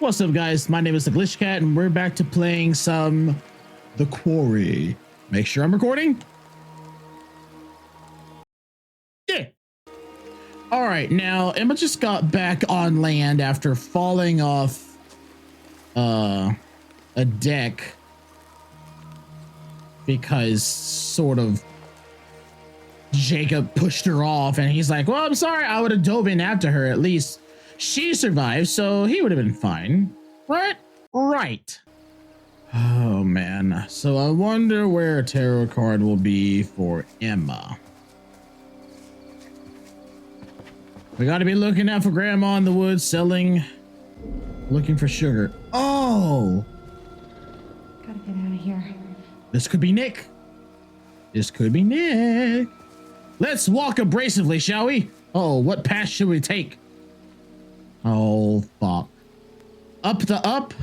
What's up, guys? My name is the GlitchKat, and we're back to playing some The Quarry. Make sure I'm recording. Yeah. All right, now Emma just got back on land after falling off a deck because sort of Jacob pushed her off, and he's like, well, I'm sorry, I would have dove in after her. At least she survived, so he would have been fine. Right? Right. Oh, man. So I wonder where a tarot card will be for Emma. We got to be looking out for Grandma in the woods looking for sugar. Oh! Gotta get out of here. This could be Nick. This could be Nick. Let's walk abrasively, shall we? Oh, what path should we take? Oh, fuck. Up the up?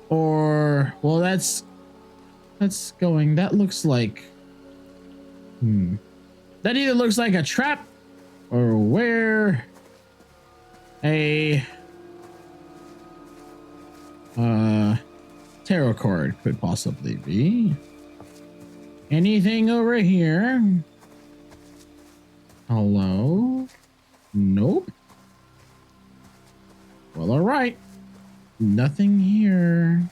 Or, well, that's going, that looks like, that either looks like a trap or where a tarot card could possibly be. Anything over here? Hello? Nope. Well, all right. Nothing here.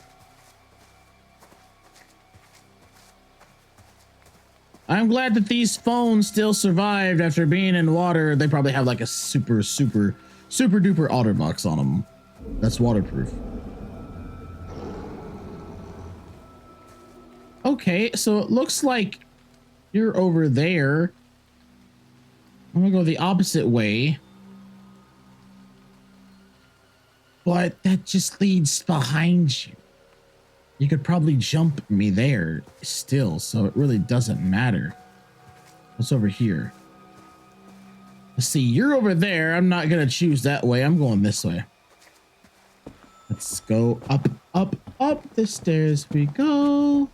I'm glad that these phones still survived after being in water. They probably have like a super duper OtterBox on them. That's waterproof. Okay, so it looks like you're over there. I'm gonna go the opposite way. But that just leads behind you. You could probably jump me there still, so it really doesn't matter. What's over here? Let's see, you're over there. I'm not gonna choose that way. I'm going this way. Let's go up, up, up the stairs we go.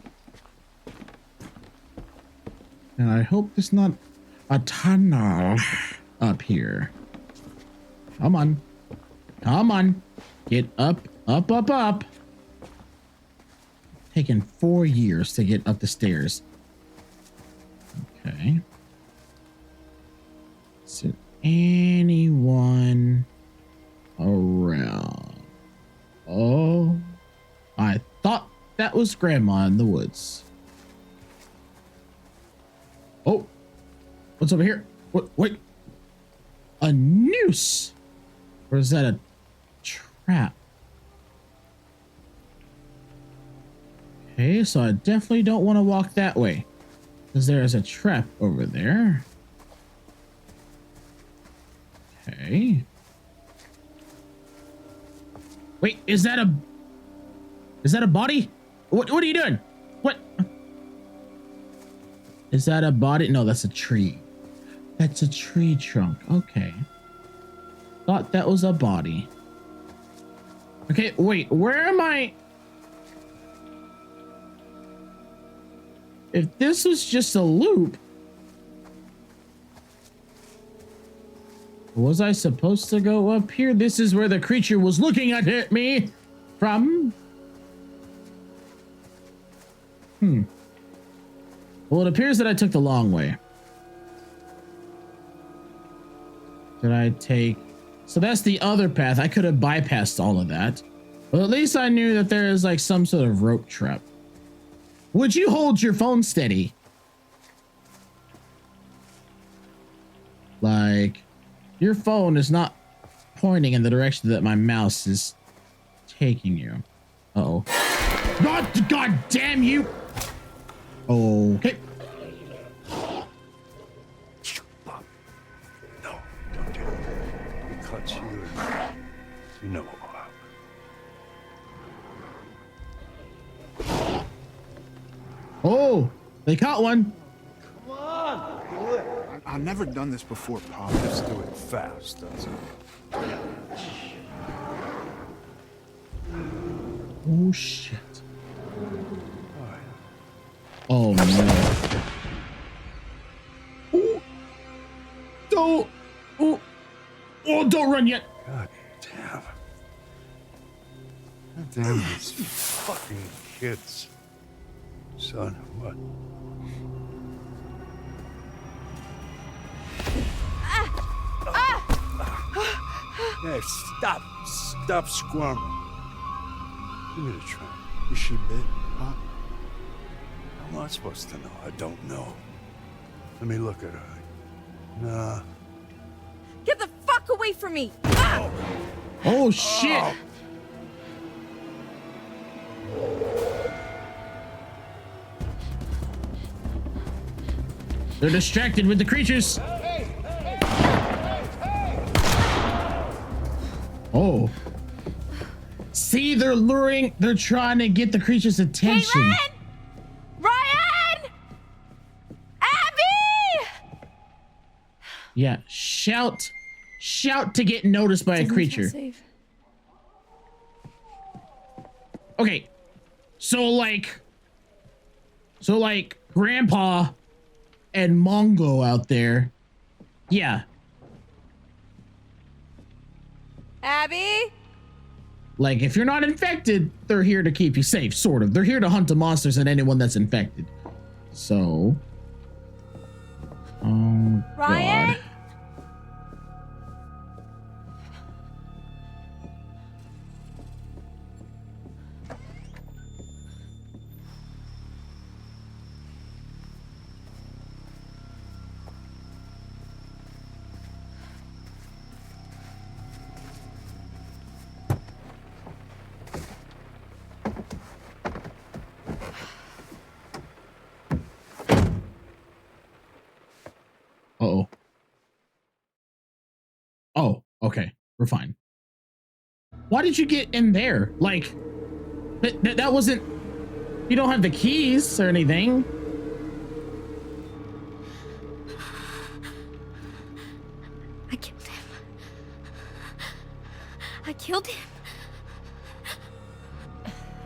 And I hope there's not a tunnel up here. Come on. Come on. Get up, up, up, up. Taken 4 years to get up the stairs. Okay. Is there anyone around? Oh, I thought that was Grandma in the woods. Oh, what's over here? What? Wait, a noose? Or is that a trap? Okay, so I definitely don't want to walk that way because there is a trap over there. Okay. Wait, is that a body? What are you doing? What? Is that a body? No, that's a tree. That's a tree trunk. Okay. Thought that was a body. Okay, wait, where am I? If this was just a loop, was I supposed to go up here? This is where the creature was looking at me from. Well, it appears that I took the long way. Did I take... So that's the other path. I could have bypassed all of that. Well, at least I knew that there is like some sort of rope trap. Would you hold your phone steady? Like, your phone is not pointing in the direction that my mouse is taking you. Uh-oh. God damn you! Okay. No, don't do it. We clutch you. You know what will happen. Oh, they caught one. Come on, do it. I've never done this before, Pop. Let's do it fast, doesn't it? Oh, shit. Oh, no. Ooh. Don't. Ooh. Oh, don't run yet. God damn. God damn these fucking kids. Son, what? Hey, stop squirming. Give me the tray. Is she bit, Pop? How am I supposed to know? I don't know. Let me look at her. Nah. Get the fuck away from me! Ah! Oh shit! They're distracted with the creatures. Oh. See, they're luring, they're trying to get the creature's attention. Caitlin! Ryan! Abby! Yeah, shout to get noticed by a creature. Okay, so like Grandpa and Mongo out there, yeah. Abby? Like, if you're not infected, they're here to keep you safe, sort of. They're here to hunt the monsters and anyone that's infected. So, oh Ryan? God. Uh-oh. Oh, okay. We're fine. Why did you get in there? Like, that wasn't... You don't have the keys or anything. I killed him. I killed him.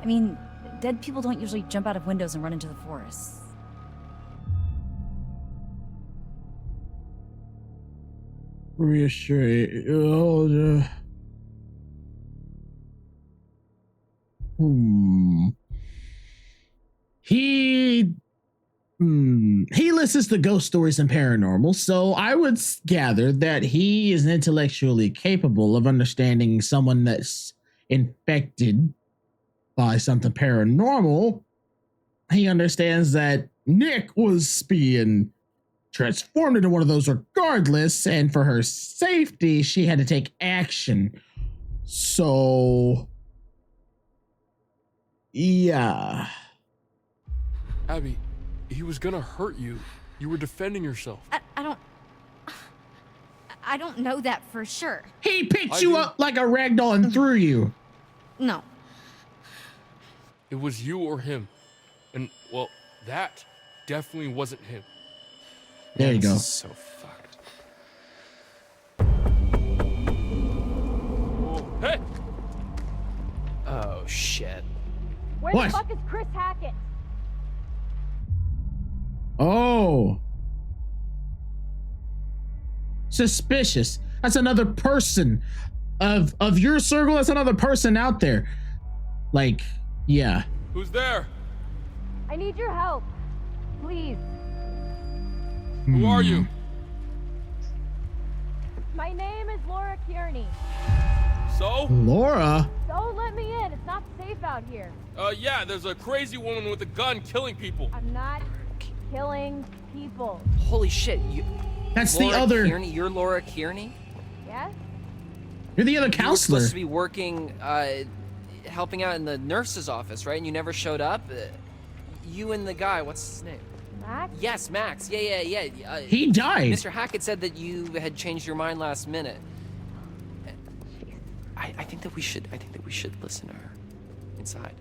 I mean, dead people don't usually jump out of windows and run into the forest. Reassure. Oh, He listens to ghost stories and paranormal, so I would gather that he is intellectually capable of understanding someone that's infected by something paranormal. He understands that Nick was being transformed into one of those regardless, and for her safety, she had to take action. So, yeah. Abby, he was gonna hurt you. You were defending yourself. I don't know that for sure. He picked you up like a ragdoll and threw you. No. It was you or him. And, well, that definitely wasn't him. There you go. This is so fucked. Whoa. Hey! Oh, shit. Where What? the fuck is Chris Hackett? Oh. Suspicious. That's another person of your circle. That's another person out there. Like, yeah. Who's there? I need your help. Please. Who are you? My name is Laura Kearney. So? Laura? Don't let me in. It's not safe out here. Yeah, there's a crazy woman with a gun killing people. I'm not killing people. Holy shit, That's Laura the other. Kearney? You're Laura Kearney? Yes? You're the other You were counselor. supposed to be working, helping out in the nurse's office, right? And you never showed up? You and the guy, what's his name? Max? Yes, Max. Yeah. He died. Mr. Hackett said that you had changed your mind last minute. I think that we should listen to her inside.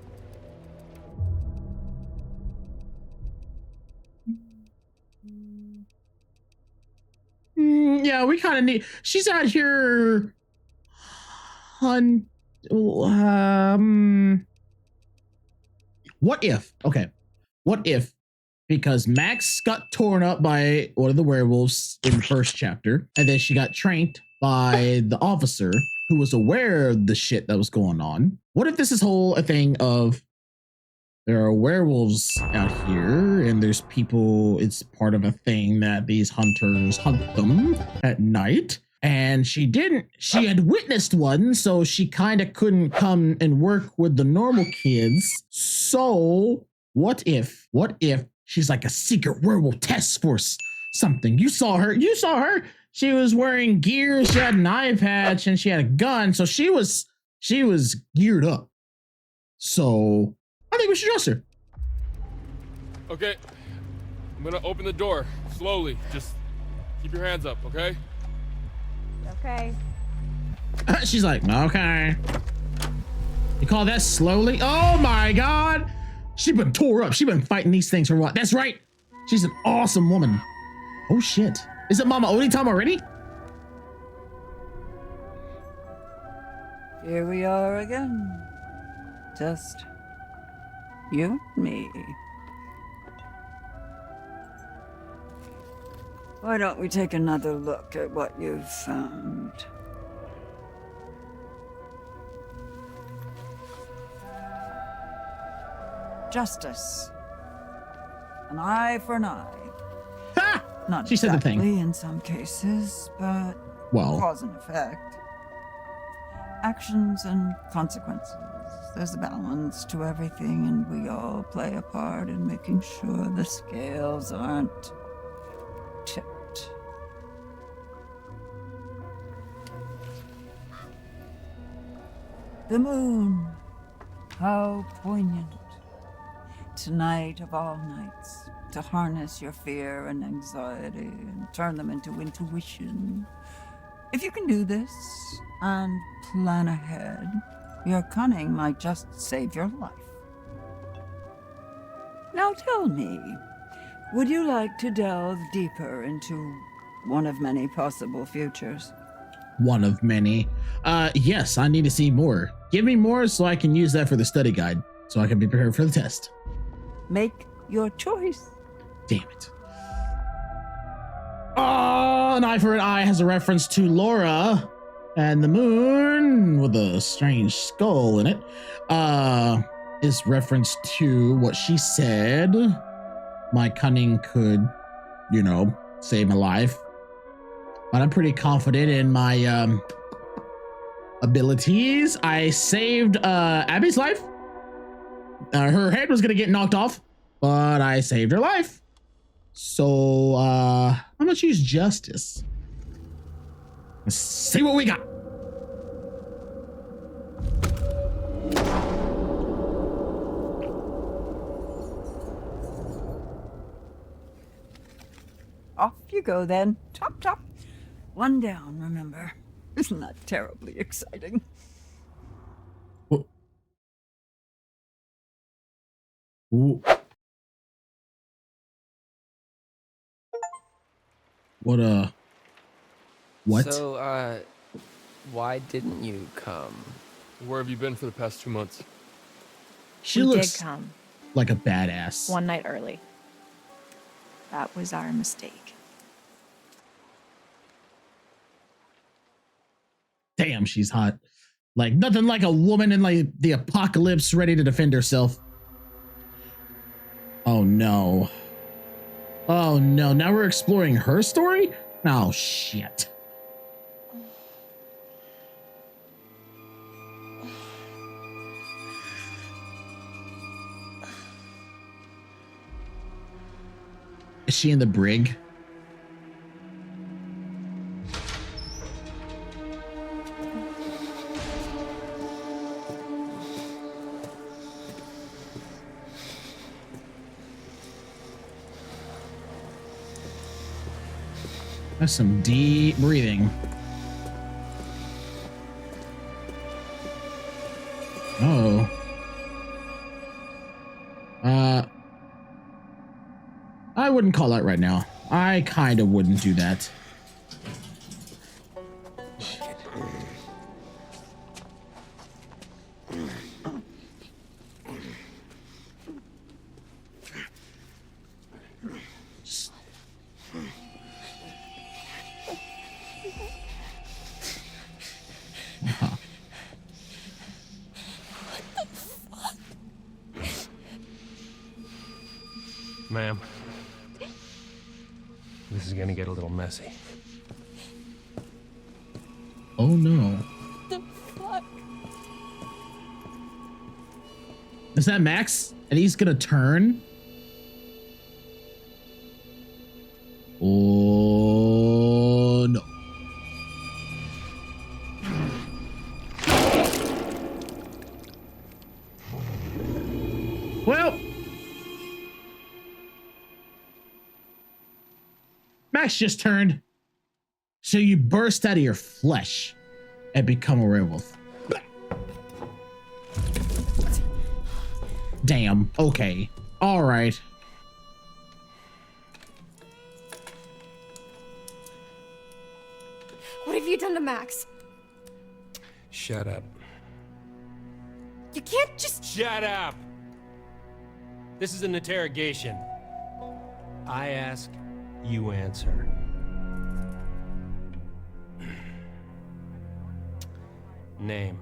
Yeah, we kind of need. She's out here. What if? Okay, what if? Because Max got torn up by one of the werewolves in the first chapter, and then she got tranked by the officer, who was aware of the shit that was going on. What if this is a thing of there are werewolves out here and there's people, it's part of a thing that these hunters hunt them at night. And she had witnessed one, so she kind of couldn't come and work with the normal kids. So what if she's like a secret werewolf task force something? You saw her. She was wearing gear, she had an eye patch, and she had a gun, so she was geared up. So I think we should trust her. Okay, I'm gonna open the door slowly. Just keep your hands up, okay? Okay. She's like, okay. You call that slowly? Oh my God. She been tore up. She been fighting these things for what? That's right. She's an awesome woman. Oh shit. Is it Mama Oni time already? Here we are again. Just you and me. Why don't we take another look at what you've found? Justice. An eye for an eye. Ha! Not She said the exactly thing. in some cases, but Well, cause and effect. Actions and consequences. There's a balance to everything, and we all play a part in making sure the scales aren't tipped. The moon. How poignant. Tonight of all nights, to harness your fear and anxiety and turn them into intuition. If you can do this and plan ahead, your cunning might just save your life. Now tell me, would you like to delve deeper into one of many possible futures? one of many. Yes, I need to see more. Give me more so I can use that for the study guide, so I can be prepared for the test. Make your choice. Damn it. Oh, an eye for an eye has a reference to Laura and the moon with a strange skull in it. Is reference to what she said. My cunning could, save my life. But I'm pretty confident in my abilities. I saved Abby's life. Her head was gonna get knocked off, but I saved her life. So I'm gonna choose justice. Let's see what we got. Off you go then. Chop, chop. One down, remember. Isn't that terribly exciting? Ooh. What? So, why didn't you come? Where have you been for the past 2 months? She We looks did come like a badass. one night early. That was our mistake. Damn, she's hot. Like nothing like a woman in like the apocalypse ready to defend herself. Oh no. Oh no, now we're exploring her story? Oh shit. Is she in the brig? That's some deep breathing. Oh. I wouldn't call that right now. I kind of wouldn't do that. Ma'am, this is gonna get a little messy. Oh no. The fuck? Is that Max? And he's gonna turn? Oh no. Well, Max just turned. So you burst out of your flesh and become a werewolf. Damn. Okay. All right. What have you done to Max? Shut up. You can't just... Shut up! This is an interrogation. I ask, you answer. Name.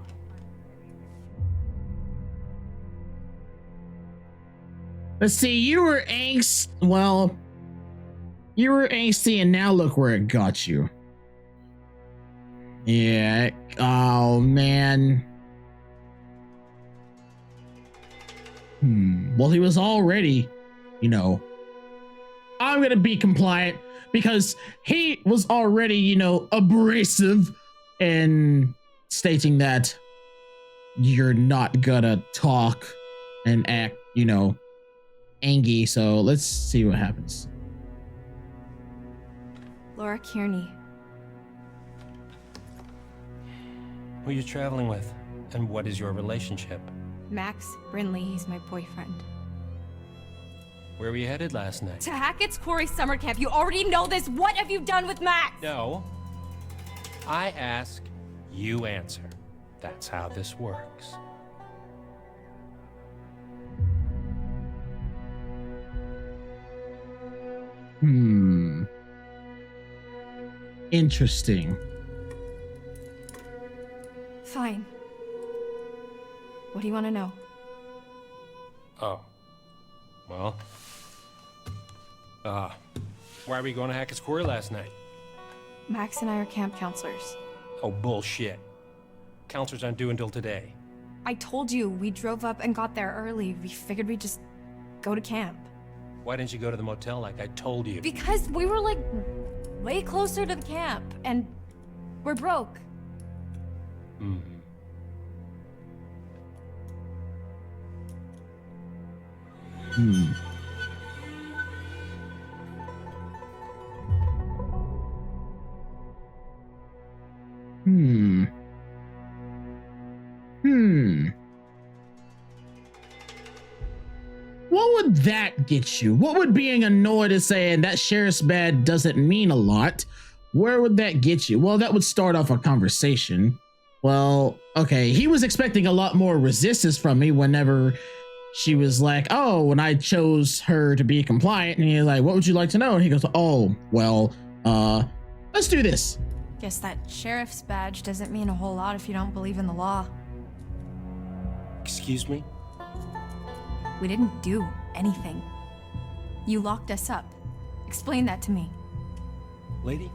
Let's see, you were well, you were angsty and now look where it got you. Yeah, oh man. Well, he was already, you know, I'm gonna be compliant because he was already, you know, abrasive and stating that you're not gonna talk and act, you know, angry. So let's see what happens. Laura Kearney. Who are you traveling with? And what is your relationship? Max Brinley, he's my boyfriend. Where were you headed last night? To Hackett's Quarry summer camp. You already know this. What have you done with Max? No. I ask, you answer. That's how this works. Interesting. Fine. What do you want to know? Oh. Well. Why were you going to Hackett's Quarry last night? Max and I are camp counselors. Oh, bullshit. Counselors aren't due until today. I told you, we drove up and got there early. We figured we'd just go to camp. Why didn't you go to the motel like I told you? Because we were like way closer to the camp and we're broke. Hmm. What would that get you? What would being annoyed and saying that sheriff's badge doesn't mean a lot? Where would that get you? Well, that would start off a conversation. Well, okay, he was expecting a lot more resistance from me whenever she was like, oh, when I chose her to be compliant, and he's like, what would you like to know? And he goes, oh, well, let's do this. Guess that sheriff's badge doesn't mean a whole lot if you don't believe in the law. Excuse me? We didn't do anything. You locked us up. Explain that to me. Lady,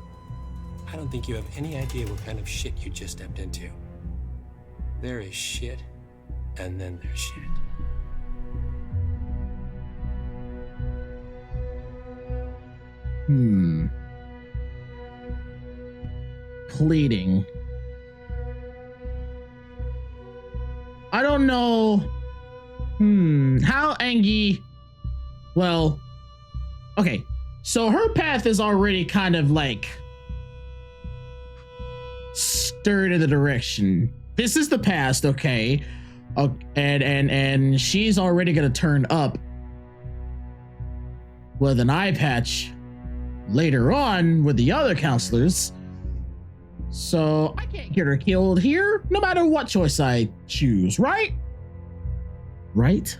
I don't think you have any idea what kind of shit you just stepped into. There is shit, and then there's shit. Pleading. I don't know. How Angie? Well, okay. So her path is already kind of like stirred in the direction. This is the past, okay. And she's already gonna turn up with an eye patch later on with the other counselors. So I can't get her killed here, no matter what choice I choose, right? Right?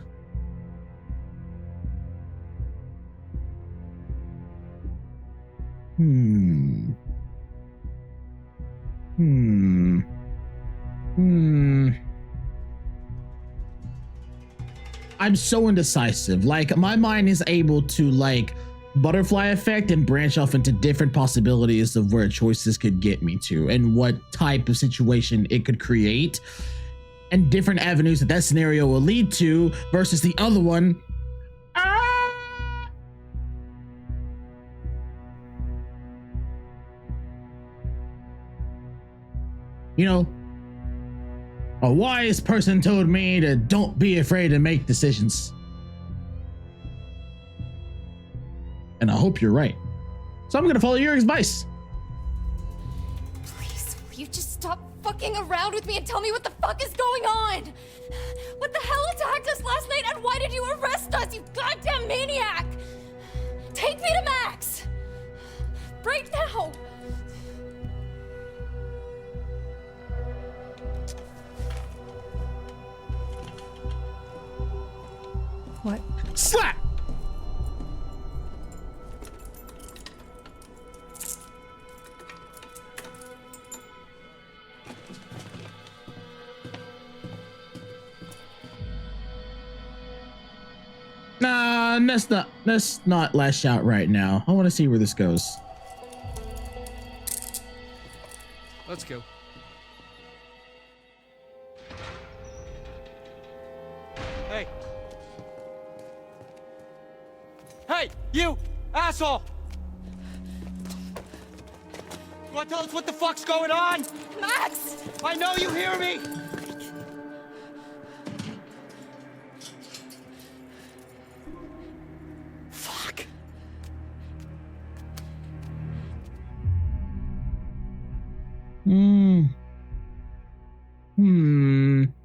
I'm so indecisive. Like, my mind is able to like butterfly effect and branch off into different possibilities of where choices could get me to and what type of situation it could create and different avenues that scenario will lead to versus the other one. You know, a wise person told me to don't be afraid to make decisions. And I hope you're right. So I'm gonna follow your advice. Please, will you just stop fucking around with me and tell me what the fuck is going on? What the hell attacked us last night and why did you arrest us, you goddamn maniac? Take me to Max! Right now! What? Slap! Nah, let's not lash out right now. I want to see where this goes. Let's go. Hey! Hey, you asshole! You want to tell us what the fuck's going on? Max! I know you hear me! Fuck.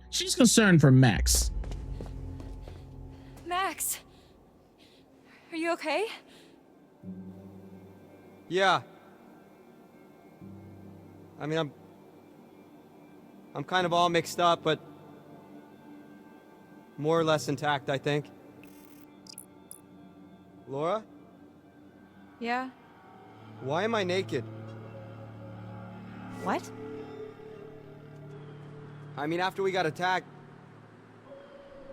She's concerned for Max. Max! Are you okay? Yeah. I mean, I'm kind of all mixed up, but more or less intact, I think. Laura? Yeah? Why am I naked? What? I mean, after we got attacked,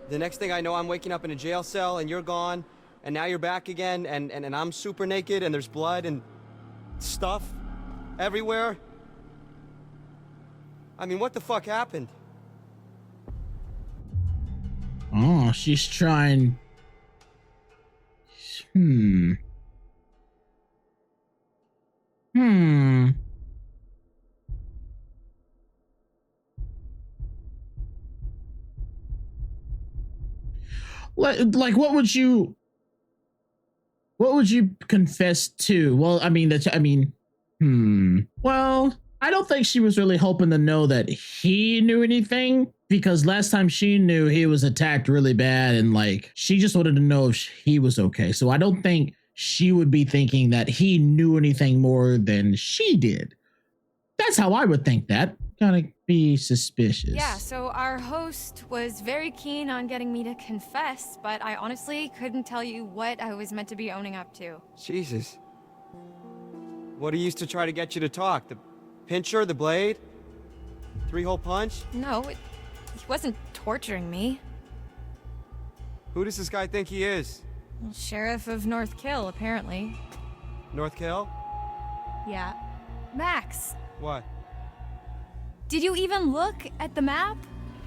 the next thing I know, I'm waking up in a jail cell and you're gone, and now you're back again, and I'm super naked, and there's blood and stuff everywhere. I mean, what the fuck happened? Oh, she's trying. Like, what would you confess to? Well, well, I don't think she was really hoping to know that he knew anything, because last time she knew, he was attacked really bad, and like, she just wanted to know if he was okay. So I don't think she would be thinking that he knew anything more than she did. That's how I would think that. Gotta be suspicious. Yeah, so our host was very keen on getting me to confess, but I honestly couldn't tell you what I was meant to be owning up to. Jesus. What he used to try to get you to talk? The pincher, the blade? 3-hole punch? No, he wasn't torturing me. Who does this guy think he is? Well, Sheriff of North Kill, apparently. North Kill? Yeah. Max, What? did you even look at the map?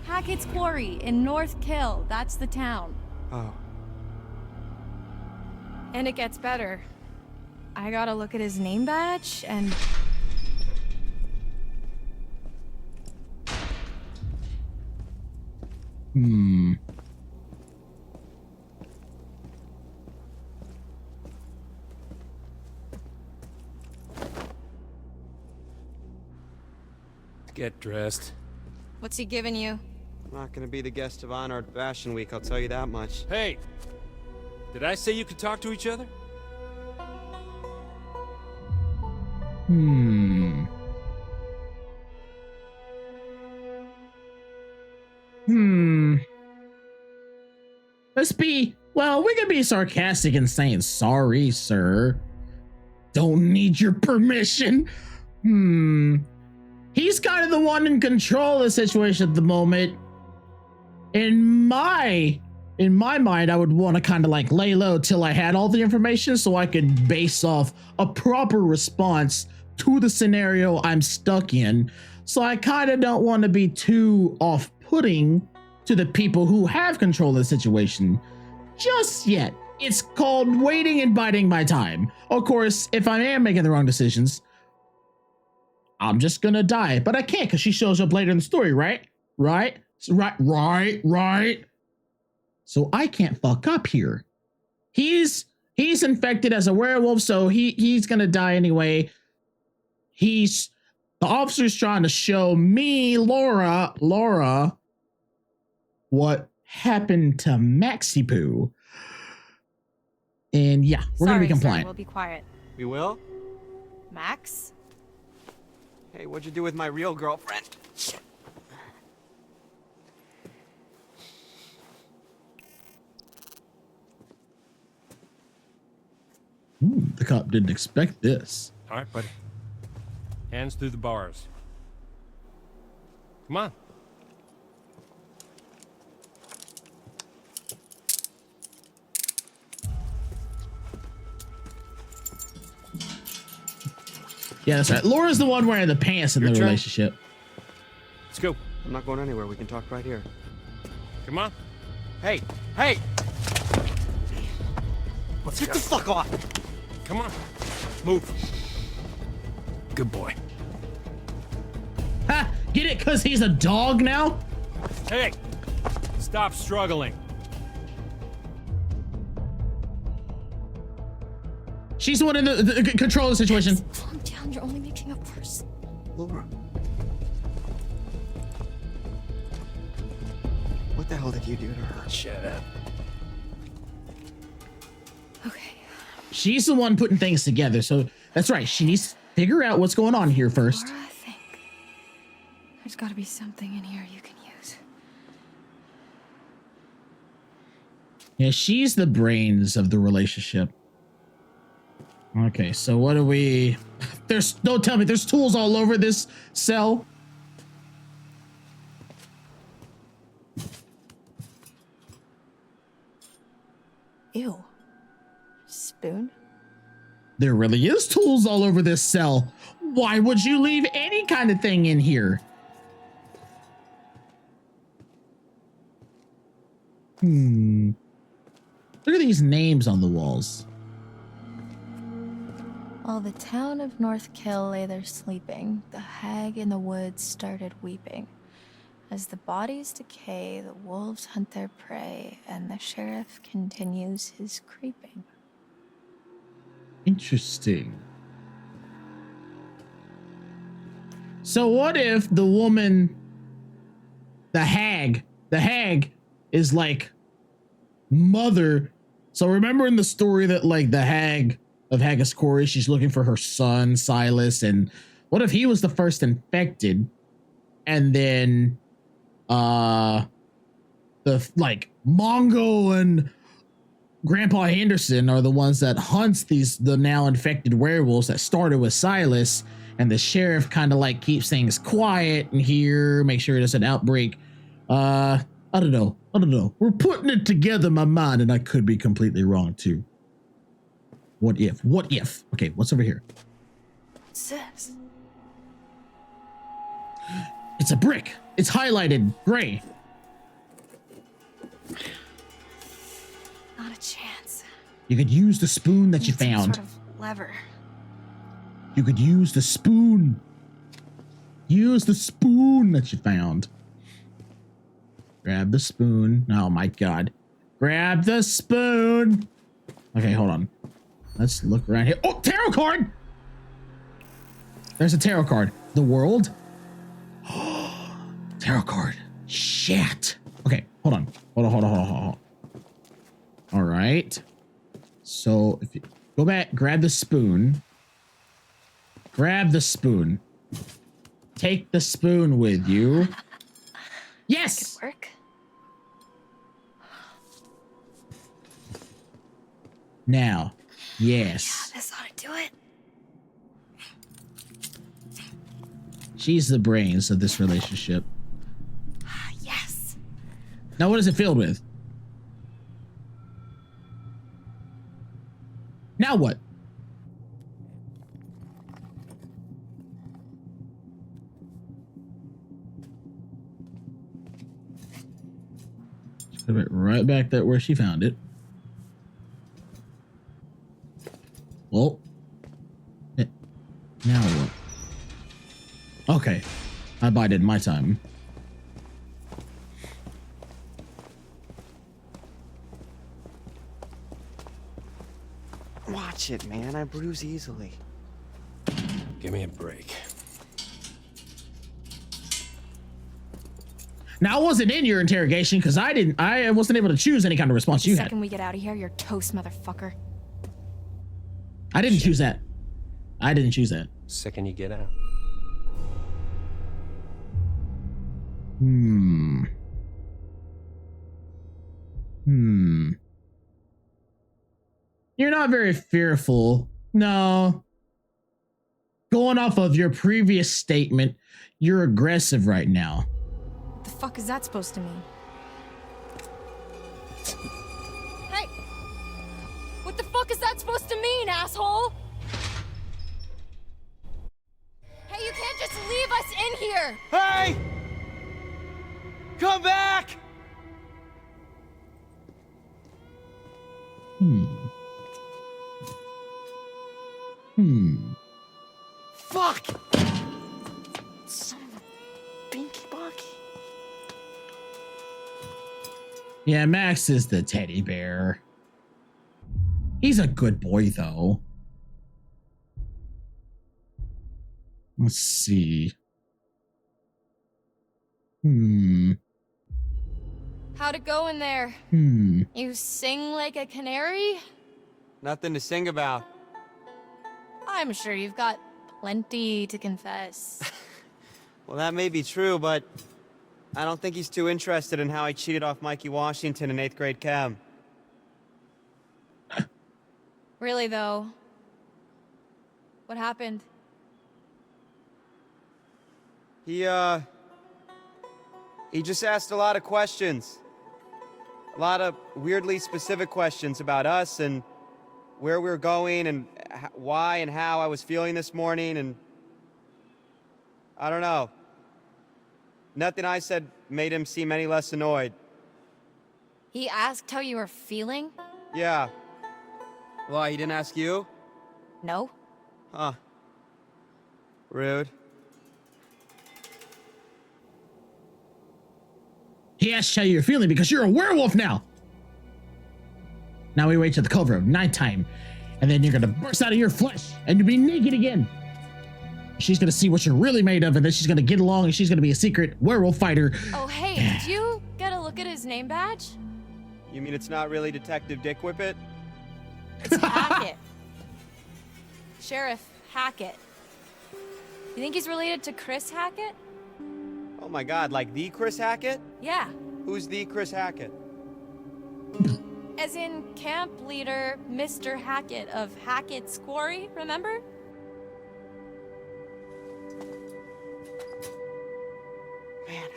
Hackett's Quarry in North Kill, that's the town. Oh. And it gets better. I gotta look at his name badge and... Get dressed. What's he giving you? I'm not gonna be the guest of honor at Fashion Week, I'll tell you that much. Hey! Did I say you could talk to each other? We can be sarcastic and saying, sorry, sir. Don't need your permission. He's kind of the one in control of the situation at the moment. In my in my mind, I would want to kind of like lay low till I had all the information so I could base off a proper response to the scenario I'm stuck in. So I kind of don't want to be too off-putting to the people who have control of the situation just yet. It's called waiting and biding my time. Of course, if I am making the wrong decisions, I'm just gonna die, but I can't because she shows up later in the story, right? Right? So I can't fuck up here. He's infected as a werewolf, so he's gonna die anyway. The officer's trying to show me, Laura, what happened to Maxi Poo. And yeah, we're gonna be compliant. Sir, we'll be quiet. We will? Max? Hey, what'd you do with my real girlfriend? The cop didn't expect this. All right, buddy. Hands through the bars. Come on. Yeah, that's right. Laura's the one wearing the pants in the relationship. Let's go. I'm not going anywhere. We can talk right here. Come on. Hey! Let's get the fuck off! Come on. Move. Good boy. Ha! Get it? Because he's a dog now? Hey! Stop struggling. She's the one in the control of the situation. Calm down, you're only making it worse. Laura. What the hell did you do to her? Shut up. Okay. She's the one putting things together, so that's right. She needs to figure out what's going on here first. Laura, I think there's got to be something in here you can use. Yeah, she's the brains of the relationship. Okay, so what do we... Don't tell me, there's tools all over this cell. Ew. Spoon? There really is tools all over this cell. Why would you leave any kind of thing in here? Look at these names on the walls. While the town of North Kill lay there sleeping, the hag in the woods started weeping. As the bodies decay, the wolves hunt their prey, and the sheriff continues his creeping. Interesting. So what if the woman, the hag is like mother? So remember in the story that like the hag of Haggis Quarry, she's looking for her son, Silas, and what if he was the first infected and then the like Mongo and Grandpa Henderson are the ones that hunts the now infected werewolves that started with Silas, and the sheriff kind of like keeps things quiet in here, make sure there's an outbreak. I don't know. We're putting it together in my mind, and I could be completely wrong too. What if? Okay, what's over here? What's this? It's a brick. It's highlighted gray. Not a chance. You could use the spoon that you Need some found. sort of lever. You could use the spoon. Use the spoon that you found. Grab the spoon. Oh my god. Grab the spoon. Okay, hold on. Let's look around here. Oh, tarot card! There's a tarot card. The world? Tarot card. Shit. Okay, hold on. Hold on. All right. So if you go back, grab the spoon. Grab the spoon. Take the spoon with you. Yes! Could work. Now. Yes. Yeah, this ought to do it. She's the brains of this relationship. Yes. Now, what is it filled with? Now what? Put it right back there where she found it. Well, now what? Okay, I bided my time. Watch it, man. I bruise easily. Give me a break. Now, I wasn't in your interrogation because I wasn't able to choose any kind of response you The had. second we get out of here, you're toast, motherfucker. I didn't choose that. I didn't choose that. Second you get out. You're not very fearful. No. Going off of your previous statement, you're aggressive right now. What the fuck is that supposed to mean? Hey! What the fuck is that supposed to mean, asshole? Hey, you can't just leave us in here! Hey! Come back! Fuck! Son of a binky bonky. Yeah, Max is the teddy bear. He's a good boy, though. Let's see. How'd it go in there? You sing like a canary? Nothing to sing about. I'm sure you've got plenty to confess. Well, that may be true, but I don't think he's too interested in how I cheated off Mikey Washington in 8th grade chem. Really, though? What happened? He just asked a lot of questions. A lot of weirdly specific questions about us and where we were going and why and how I was feeling this morning, and I don't know. Nothing I said made him seem any less annoyed. He asked how you were feeling? Yeah. Why, he didn't ask you? No. Huh. Rude. He asked how you're feeling because you're a werewolf now. Now we wait till the cover of nighttime, and then you're gonna burst out of your flesh and you'll be naked again. She's gonna see what you're really made of, and then she's gonna get along and she's gonna be a secret werewolf fighter. Oh, hey, did you get a look at his name badge? You mean it's not really Detective Dick Whippet? It's Hackett. Sheriff Hackett. You think he's related to Chris Hackett? Oh my god, like the Chris Hackett? Yeah. Who's the Chris Hackett? As in camp leader Mr. Hackett of Hackett's Quarry, remember? Man,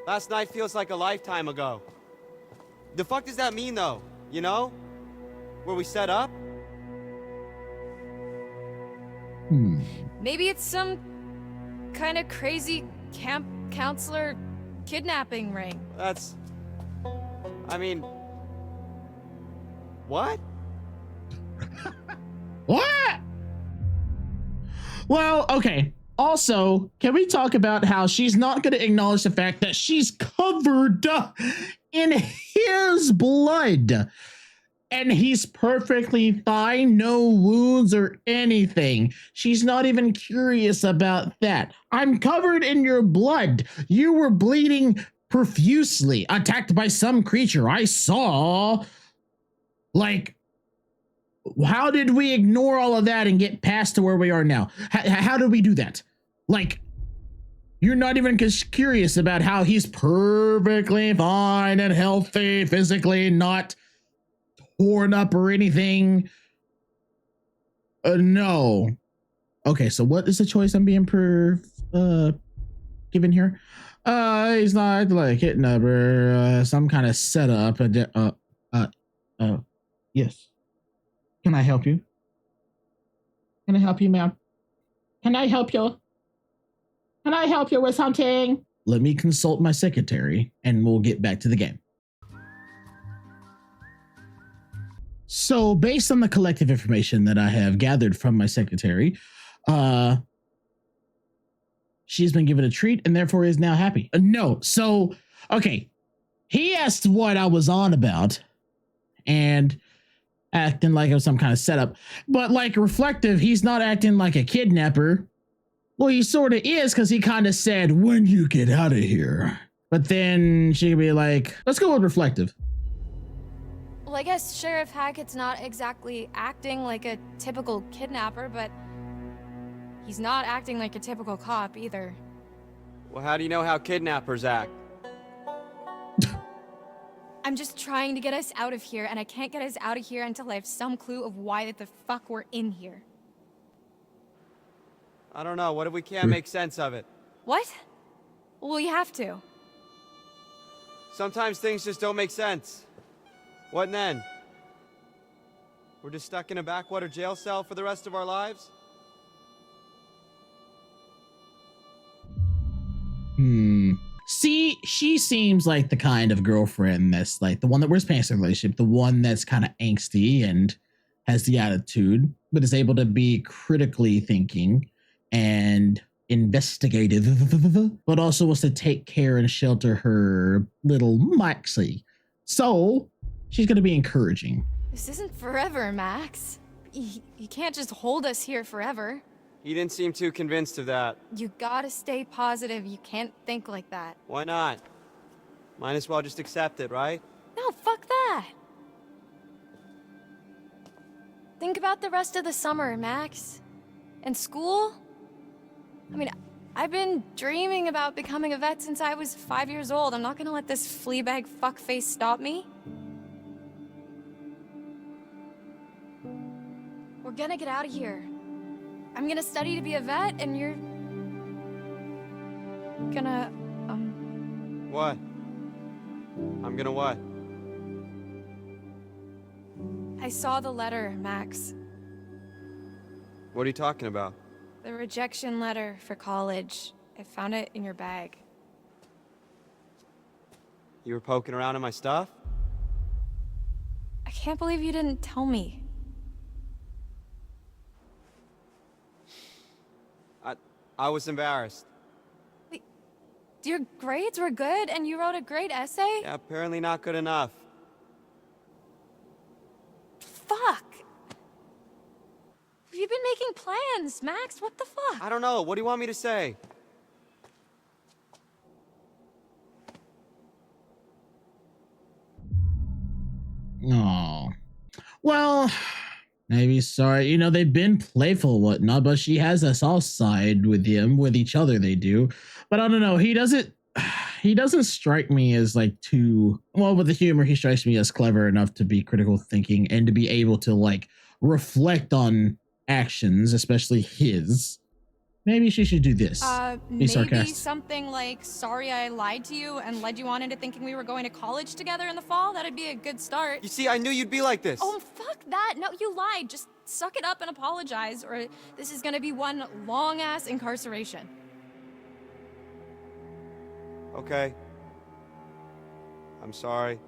last night feels like a lifetime ago. The fuck does that mean, though? You know? Where we set up? Maybe it's some kind of crazy camp counselor kidnapping ring. That's... I mean... What? What? Well, okay. Also, can we talk about how she's not going to acknowledge the fact that she's covered in his blood? And he's perfectly fine, no wounds or anything. She's not even curious about that. I'm covered in your blood. You were bleeding profusely, attacked by some creature I saw. Like, how did we ignore all of that and get past to where we are now? How did we do that? Like, you're not even curious about how he's perfectly fine and healthy, physically not torn up or anything. No. Okay, so what is the choice I'm being given here? He's not like hitting up some kind of setup. Yes. Can I help you? Can I help you, ma'am? Can I help you? Can I help you with something? Let me consult my secretary and we'll get back to the game. So, based on the collective information that I have gathered from my secretary, she's been given a treat and therefore is now happy. No, so, okay. He asked what I was on about and acting like it was some kind of setup. But like Reflective, he's not acting like a kidnapper. Well, he sort of is because he kind of said, when you get out of here. But then she could be like, let's go with Reflective. Well, I guess Sheriff Hackett's not exactly acting like a typical kidnapper, but he's not acting like a typical cop either. Well, how do you know how kidnappers act? I'm just trying to get us out of here, and I can't get us out of here until I have some clue of why the fuck we're in here. I don't know. What if we can't make sense of it? What? Well, we have to. Sometimes things just don't make sense. What then? We're just stuck in a backwater jail cell for the rest of our lives? See, she seems like the kind of girlfriend that's like the one that wears pants in a relationship, the one that's kind of angsty and has the attitude, but is able to be critically thinking and investigative, but also wants to take care and shelter her little Maxie. So she's going to be encouraging. This isn't forever, Max. You can't just hold us here forever. He didn't seem too convinced of that. You gotta stay positive. You can't think like that. Why not? Might as well just accept it, right? No, fuck that. Think about the rest of the summer, Max. And school? I mean, I've been dreaming about becoming a vet since I was 5 years old. I'm not gonna let this fleabag fuckface stop me. We're gonna get out of here. I'm gonna study to be a vet, and you're gonna, What? I'm gonna what? I saw the letter, Max. What are you talking about? The rejection letter for college. I found it in your bag. You were poking around in my stuff? I can't believe you didn't tell me. I was embarrassed. Wait, your grades were good and you wrote a great essay? Yeah, apparently not good enough. Fuck! You've been making plans, Max. What the fuck? I don't know. What do you want me to say? Oh, well, maybe sorry. You know, they've been playful, whatnot, but she has a soft side with him, with each other. They do, but I don't know. He doesn't strike me as like too well with the humor. He strikes me as clever enough to be critical thinking and to be able to like reflect on actions, especially his. Maybe she should do this. Maybe sarcastic. something like, sorry I lied to you and led you on into thinking we were going to college together in the fall. That'd be a good start. You see, I knew you'd be like this. Oh, fuck that. No, you lied. Just suck it up and apologize, or this is gonna be one long-ass incarceration. Okay. I'm sorry.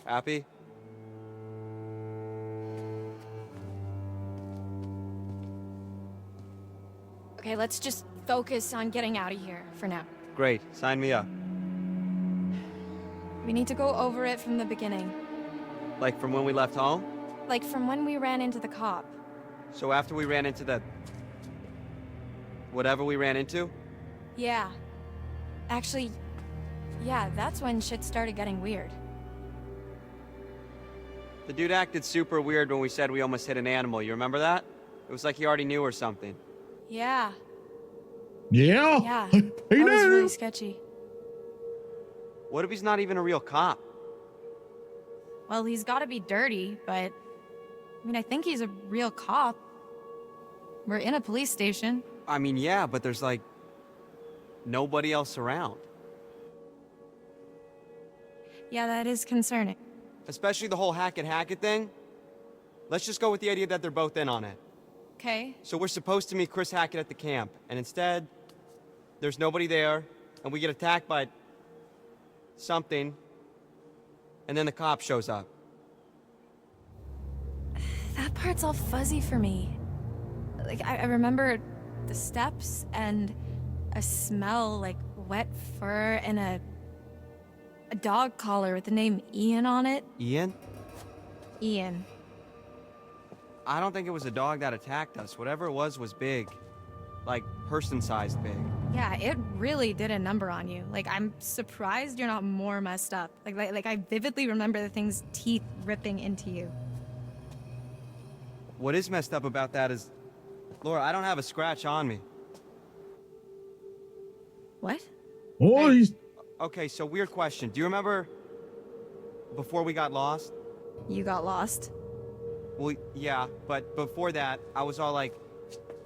Happy? Okay, let's just focus on getting out of here for now. Great. Sign me up. We need to go over it from the beginning. Like from when we left home? Like from when we ran into the cop. So after we ran into the... whatever we ran into? Yeah. Actually, yeah, that's when shit started getting weird. The dude acted super weird when we said we almost hit an animal. You remember that? It was like he already knew or something. Yeah. Yeah. Yeah. He That was knew. really sketchy. What if he's not even a real cop? Well, he's gotta be dirty, but... I mean, I think he's a real cop. We're in a police station. I mean, yeah, but there's like... nobody else around. Yeah, that is concerning. Especially the whole Hackett thing. Let's just go with the idea that they're both in on it. Okay. So we're supposed to meet Chris Hackett at the camp, and instead, there's nobody there, and we get attacked by something, and then the cop shows up. That part's all fuzzy for me. Like, I remember the steps and a smell like wet fur and a dog collar with the name Ian on it. Ian? Ian. I don't think it was a dog that attacked us. Whatever it was big. Like, person-sized big. Yeah, it really did a number on you. Like, I'm surprised you're not more messed up. Like I vividly remember the thing's teeth ripping into you. What is messed up about that is, Laura, I don't have a scratch on me. What? Boys. Okay, so weird question. Do you remember before we got lost? You got lost. Well, yeah, but before that, I was all like,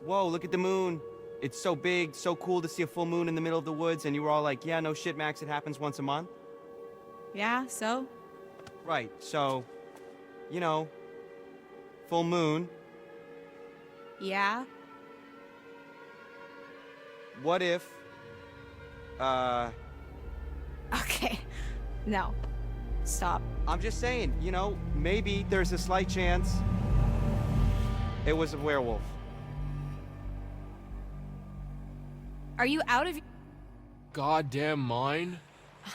whoa, look at the moon. It's so big, so cool to see a full moon in the middle of the woods. And you were all like, yeah, no shit, Max, it happens once a month. Yeah, so? Right, so, you know, full moon. Yeah. What if, Okay. No. Stop. I'm just saying, you know, maybe there's a slight chance it was a werewolf. Are you out of... Goddamn mind?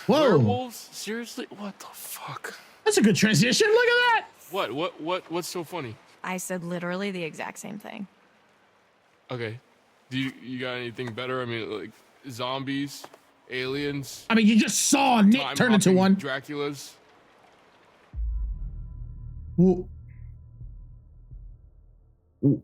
Whoa. Werewolves? Seriously? What the fuck? That's a good transition. Look at that. What's so funny? I said literally the exact same thing. Okay. Do you got anything better? I mean, like zombies, aliens. I mean, you just saw Nick turn into time-hopping one. Draculas. Ooh. Ooh.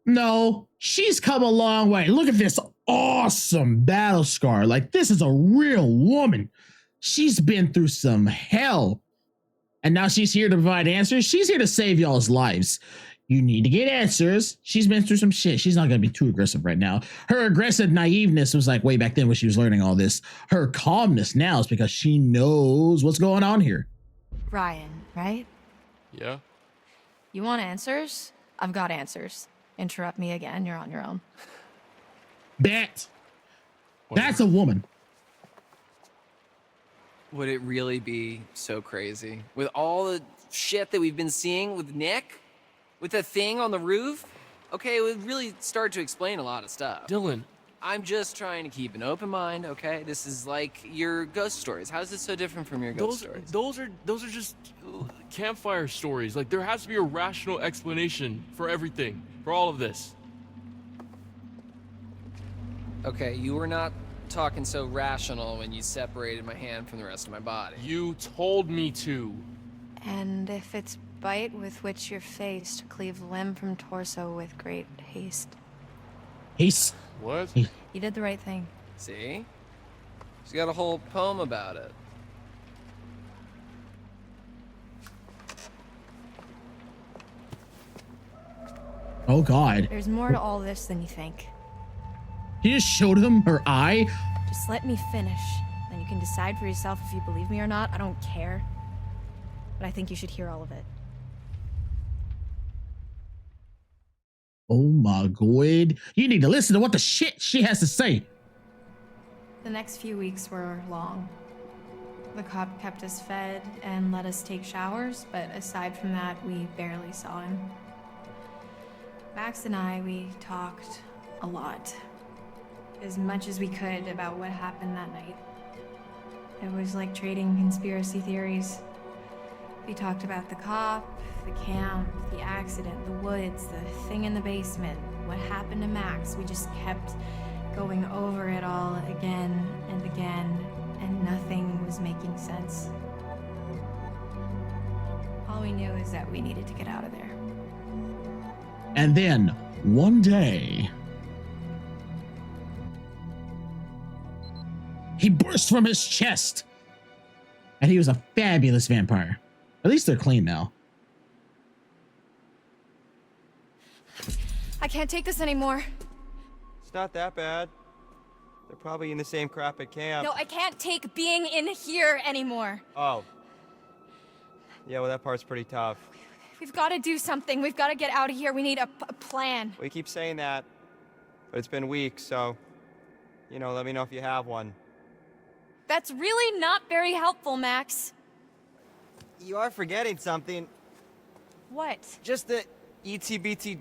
No, she's come a long way. Look at this awesome battle scar. Like, this is a real woman. She's been through some hell. And now she's here to provide answers. She's here to save y'all's lives. You need to get answers. She's been through some shit. She's not going to be too aggressive right now. Her aggressive naiveness was like way back then when she was learning all this. Her calmness now is because she knows what's going on here. Ryan, right? Yeah. You want answers? I've got answers. Interrupt me again, you're on your own. Bet. That's a woman. Would it really be so crazy? With all the shit that we've been seeing with Nick? With the thing on the roof? Okay, it would really start to explain a lot of stuff. Dylan. I'm just trying to keep an open mind, okay? This is like your ghost stories. How is this so different from your ghost stories? Those are just campfire stories. Like, there has to be a rational explanation for everything, for all of this. Okay, you were not talking so rational when you separated my hand from the rest of my body. You told me to. And if it's bite with which you're faced, cleave limb from torso with great haste. Haste? What? You did the right thing. See? She's got a whole poem about it. Oh, God. There's more to all this than you think. He just showed him her eye. Just let me finish. Then you can decide for yourself if you believe me or not. I don't care. But I think you should hear all of it. Oh my God. You need to listen to what the shit she has to say. The next few weeks were long. The cop kept us fed and let us take showers, but aside from that, we barely saw him. Max and I, we talked a lot. As much as we could about what happened that night. It was like trading conspiracy theories. We talked about the cop, the camp, the accident, the woods, the thing in the basement, what happened to Max. We just kept going over it all again and again, and nothing was making sense. All we knew is that we needed to get out of there. And then, one day, he burst from his chest. And he was a fabulous vampire. At least they're clean now. I can't take this anymore. It's not that bad. They're probably in the same crap at camp. No, I can't take being in here anymore. Oh. Yeah, well, that part's pretty tough. We've got to do something. We've got to get out of here. We need a plan. We keep saying that, but it's been weeks, so, you know, let me know if you have one. That's really not very helpful, Max. You are forgetting something. What? Just the itsy-bitsy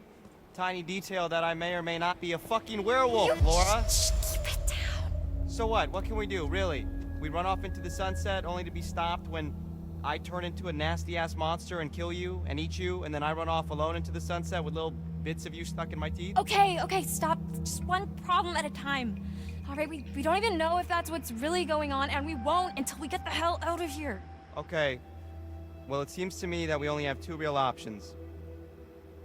tiny detail that I may or may not be a fucking werewolf, You Laura. Keep it down. So what? What can we do, really? We run off into the sunset only to be stopped when I turn into a nasty-ass monster and kill you and eat you, and then I run off alone into the sunset with little bits of you stuck in my teeth? Okay, stop. Just one problem at a time. All right, we don't even know if that's what's really going on, and we won't until we get the hell out of here. Okay. Well, it seems to me that we only have two real options.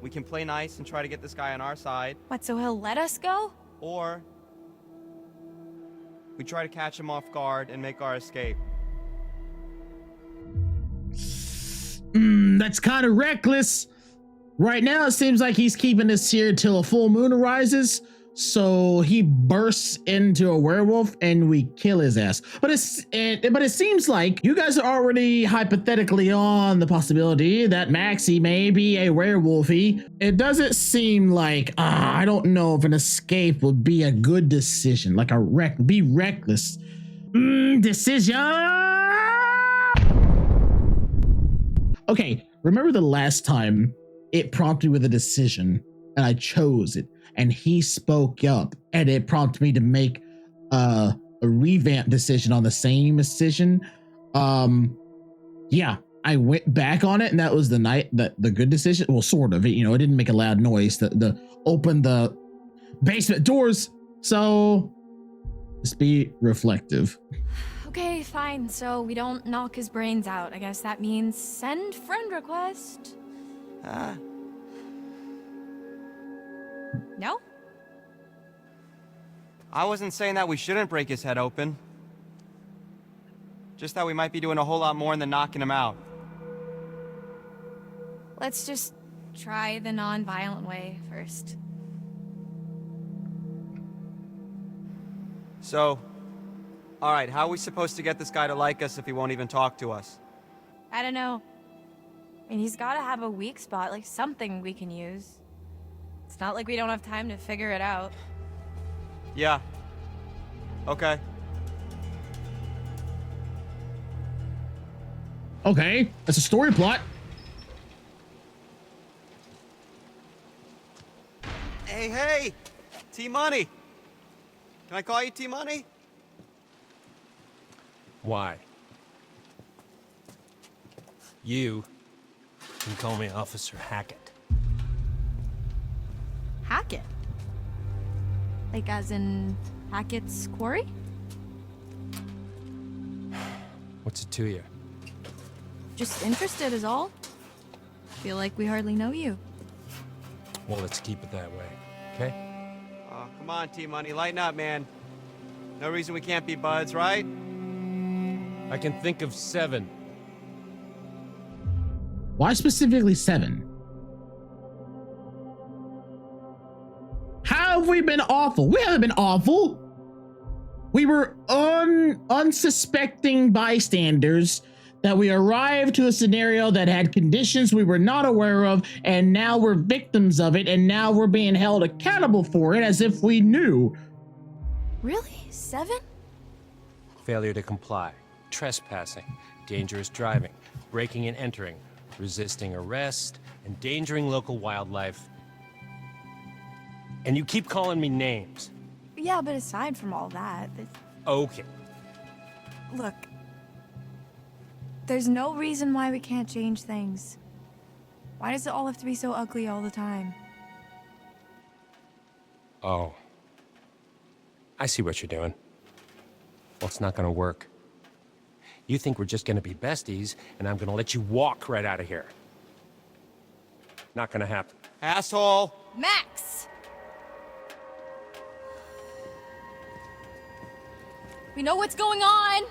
We can play nice and try to get this guy on our side, What, so he'll let us go? or we try to catch him off guard and make our escape. That's kind of reckless. Right now, it seems like he's keeping us here till a full moon arises. So he bursts into a werewolf and we kill his ass. But it seems like you guys are already hypothetically on the possibility that Maxie may be a werewolfy. It doesn't seem like I don't know if an escape would be a good decision, like be reckless. Decision. Okay, remember the last time it prompted with a decision and I chose it and he spoke up and it prompted me to make a revamp decision on the same decision. Yeah, I went back on it and that was the night that the good decision, well, sort of, you know, it didn't make a loud noise, the open the basement doors. So just be reflective. Okay, fine. So we don't knock his brains out. I guess that means send friend request. No? I wasn't saying that we shouldn't break his head open. Just that we might be doing a whole lot more than knocking him out. Let's just try the non-violent way first. So, alright, how are we supposed to get this guy to like us if he won't even talk to us? I don't know. I mean, he's got to have a weak spot, like something we can use. It's not like we don't have time to figure it out. Yeah. Okay. Okay, that's a story plot. Hey! T-Money! Can I call you T-Money? Why? You can call me Officer Hackett. Hackett? Like as in Hackett's Quarry? What's it to you? Just interested is all. Feel like we hardly know you. Well, let's keep it that way, okay? Oh, come on, T-Money, lighten up, man. No reason we can't be buds, right? I can think of 7. Why specifically 7? How have we been awful? We haven't been awful. We were unsuspecting bystanders that we arrived to a scenario that had conditions we were not aware of, and now we're victims of it, and now we're being held accountable for it as if we knew. Really? 7? Failure to comply, trespassing, dangerous driving, breaking and entering, resisting arrest, endangering local wildlife. And you keep calling me names. Yeah, but aside from all that, Okay. look, there's no reason why we can't change things. Why does it all have to be so ugly all the time? Oh. I see what you're doing. Well, it's not gonna work. You think we're just gonna be besties, and I'm gonna let you walk right out of here. Not gonna happen. Asshole! Max! We know what's going on!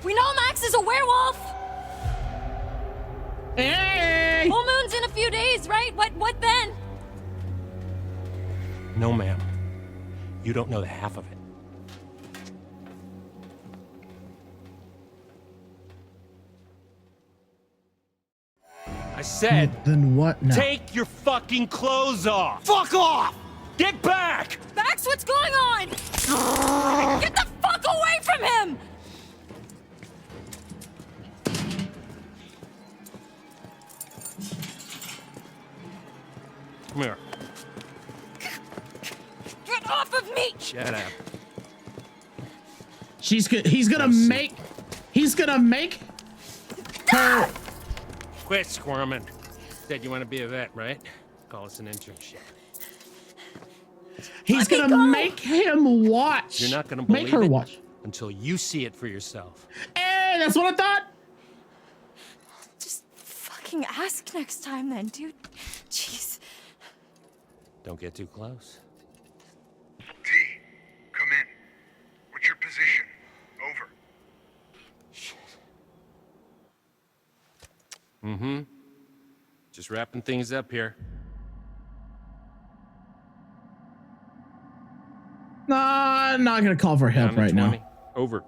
We know Max is a werewolf! Hey! Full moon's in a few days, right? What then? No, ma'am. You don't know the half of it. I said, Then what now? take your fucking clothes off. Fuck off! Get back! Max, what's going on? Get the fuck away from him! Come here. Get off of me! Shut up. He's gonna make her. Quit squirming. Said you want to be a vet, right? Call us an internship. He's gonna make him watch. You're not gonna make believe her it watch until you see it for yourself. Hey, that's what I thought. Just fucking ask next time then, dude. Jeez. Don't get too close. T, come in. What's your position? Over. Shit. Mm-hmm. Just wrapping things up here. Nah, I'm not gonna call for help Down to right 20. now. Over.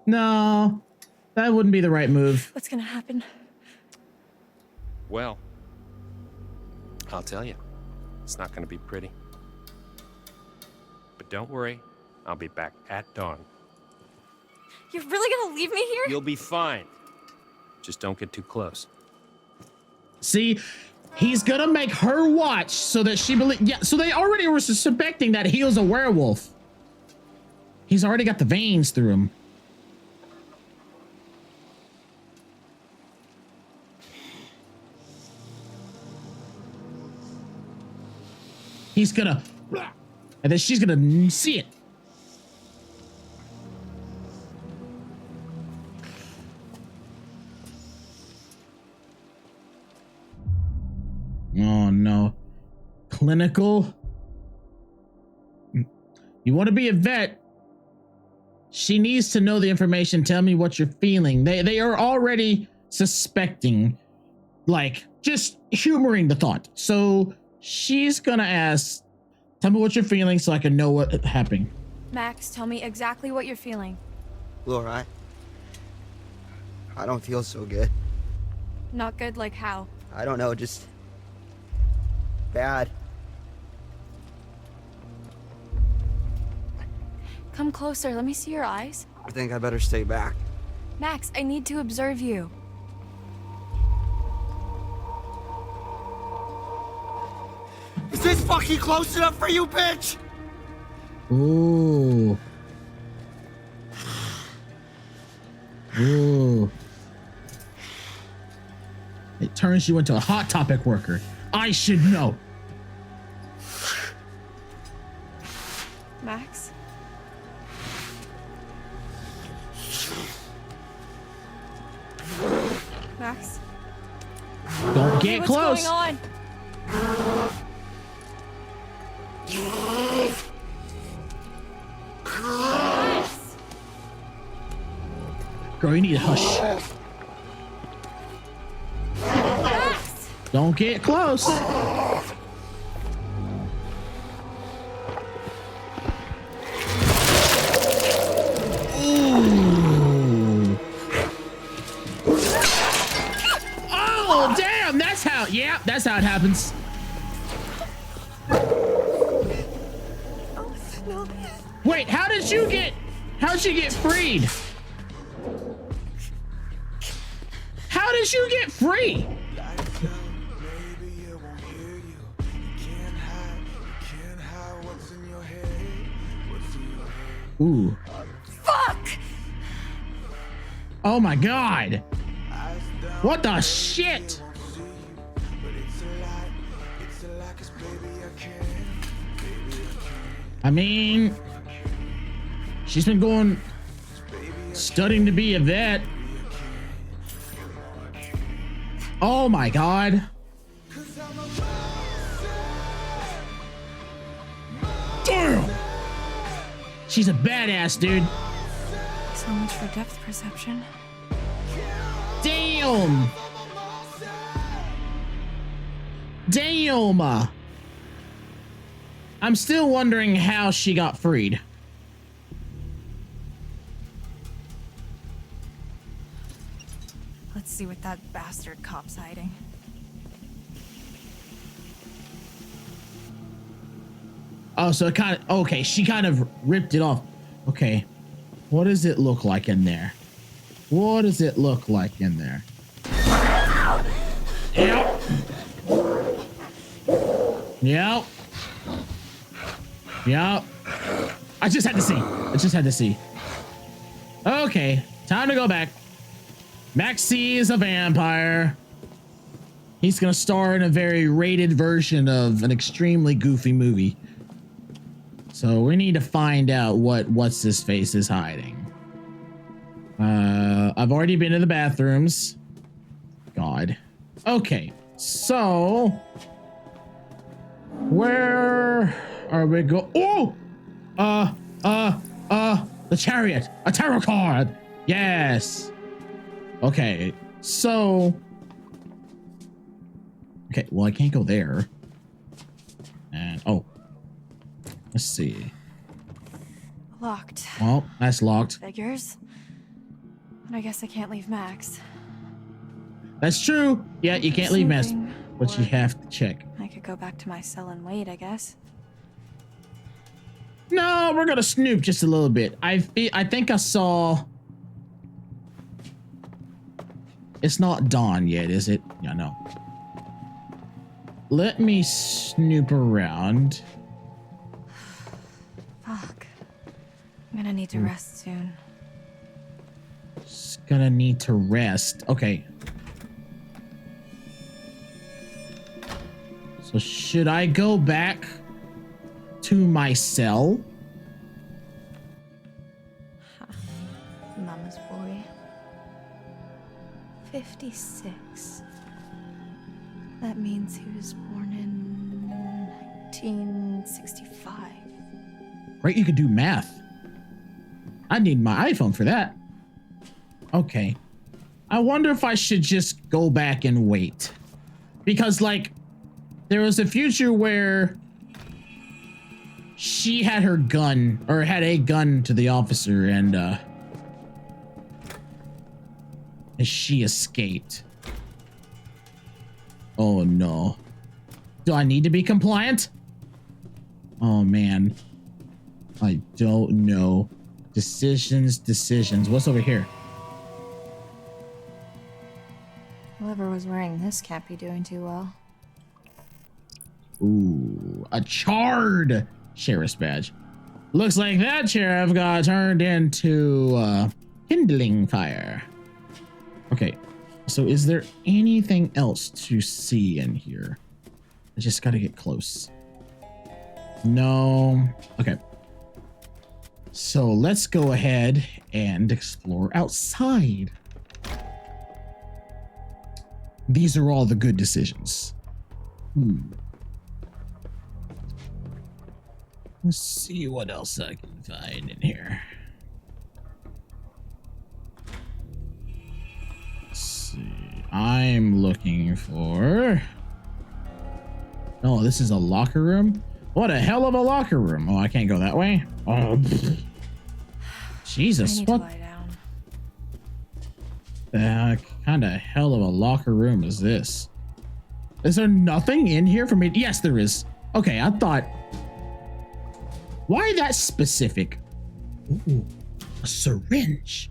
No, that wouldn't be the right move. What's gonna happen? Well, I'll tell you. It's not gonna be pretty. But don't worry. I'll be back at dawn. You're really gonna leave me here? You'll be fine. Just don't get too close. See, he's gonna make her watch so that she believes. Yeah, so they already were suspecting that he was a werewolf. He's already got the veins through him. He's gonna, and then she's gonna see it. Oh no. Clinical? You want to be a vet? She needs to know the information. Tell me what you're feeling. They are already suspecting, like, just humoring the thought. So she's gonna ask, tell me what you're feeling so I can know what happened. Max, tell me exactly what you're feeling. Laura, I don't feel so good. Not good like how? I don't know, just bad. Come closer, let me see your eyes. I think I better stay back. Max, I need to observe you. Is this fucking close enough for you, bitch? Ooh. Ooh. It turns you into a Hot Topic worker. I should know. Max? Max? Don't get What's close. going on? Max! Girl, you need to hush. Max! Don't get close. Ooh. Oh, damn. That's how, yeah, that's how it happens. Wait, how'd you get freed? How did you get free? Ooh. Fuck! Oh my god. What the shit? I mean, she's been studying to be a vet. Oh my god. Damn. She's a badass, dude. So much for depth perception. Damn. Damn. I'm still wondering how she got freed. Let's see what that bastard cop's hiding. Oh, so it kind of, okay, she kind of ripped it off. Okay, what does it look like in there? What does it look like in there? Yep. Yep. Yep. I just had to see. I just had to see. Okay, time to go back. Maxie is a vampire. He's gonna star in a very rated version of an extremely goofy movie. So we need to find out what's his face is hiding. I've already been to the bathrooms. God. Okay, so where are we go? Oh, the chariot, a tarot card. Yes. Okay, so okay, well, I can't go there. And oh, let's see. Locked. Well, that's locked. Figures. And I guess I can't leave Max. That's true. Yeah, you can't leave Max, Snooping, but you or have to check. I could go back to my cell and wait, I guess. No, we're gonna snoop just a little bit. I think I saw. It's not dawn yet, is it? Yeah, no. Let me snoop around. Fuck. I'm gonna need to rest soon. Just gonna need to rest. Okay. So should I go back to my cell? Mama's boy. 56. That means he was born in 1965. Right, you could do math. I need my iPhone for that. Okay. I wonder if I should just go back and wait. Because, like, there was a future where she had her gun, or had a gun to the officer, and she escaped. Oh no. Do I need to be compliant? Oh man. I don't know. Decisions. What's over here? Whoever was wearing this can't be doing too well. Ooh, a charred sheriff's badge. Looks like that sheriff got turned into kindling fire. Okay, so is there anything else to see in here? I just gotta get close. No. Okay. So let's go ahead and explore outside. These are all the good decisions. Let's see what else I can find in here. Let's see. I'm looking for... Oh, this is a locker room? What a hell of a locker room. Oh, I can't go that way. Oh, Jesus, I need what to lie down. the kind of hell of a locker room is this? Is there nothing in here for me? Yes, there is. Okay, I thought... Why that specific? Ooh, a syringe.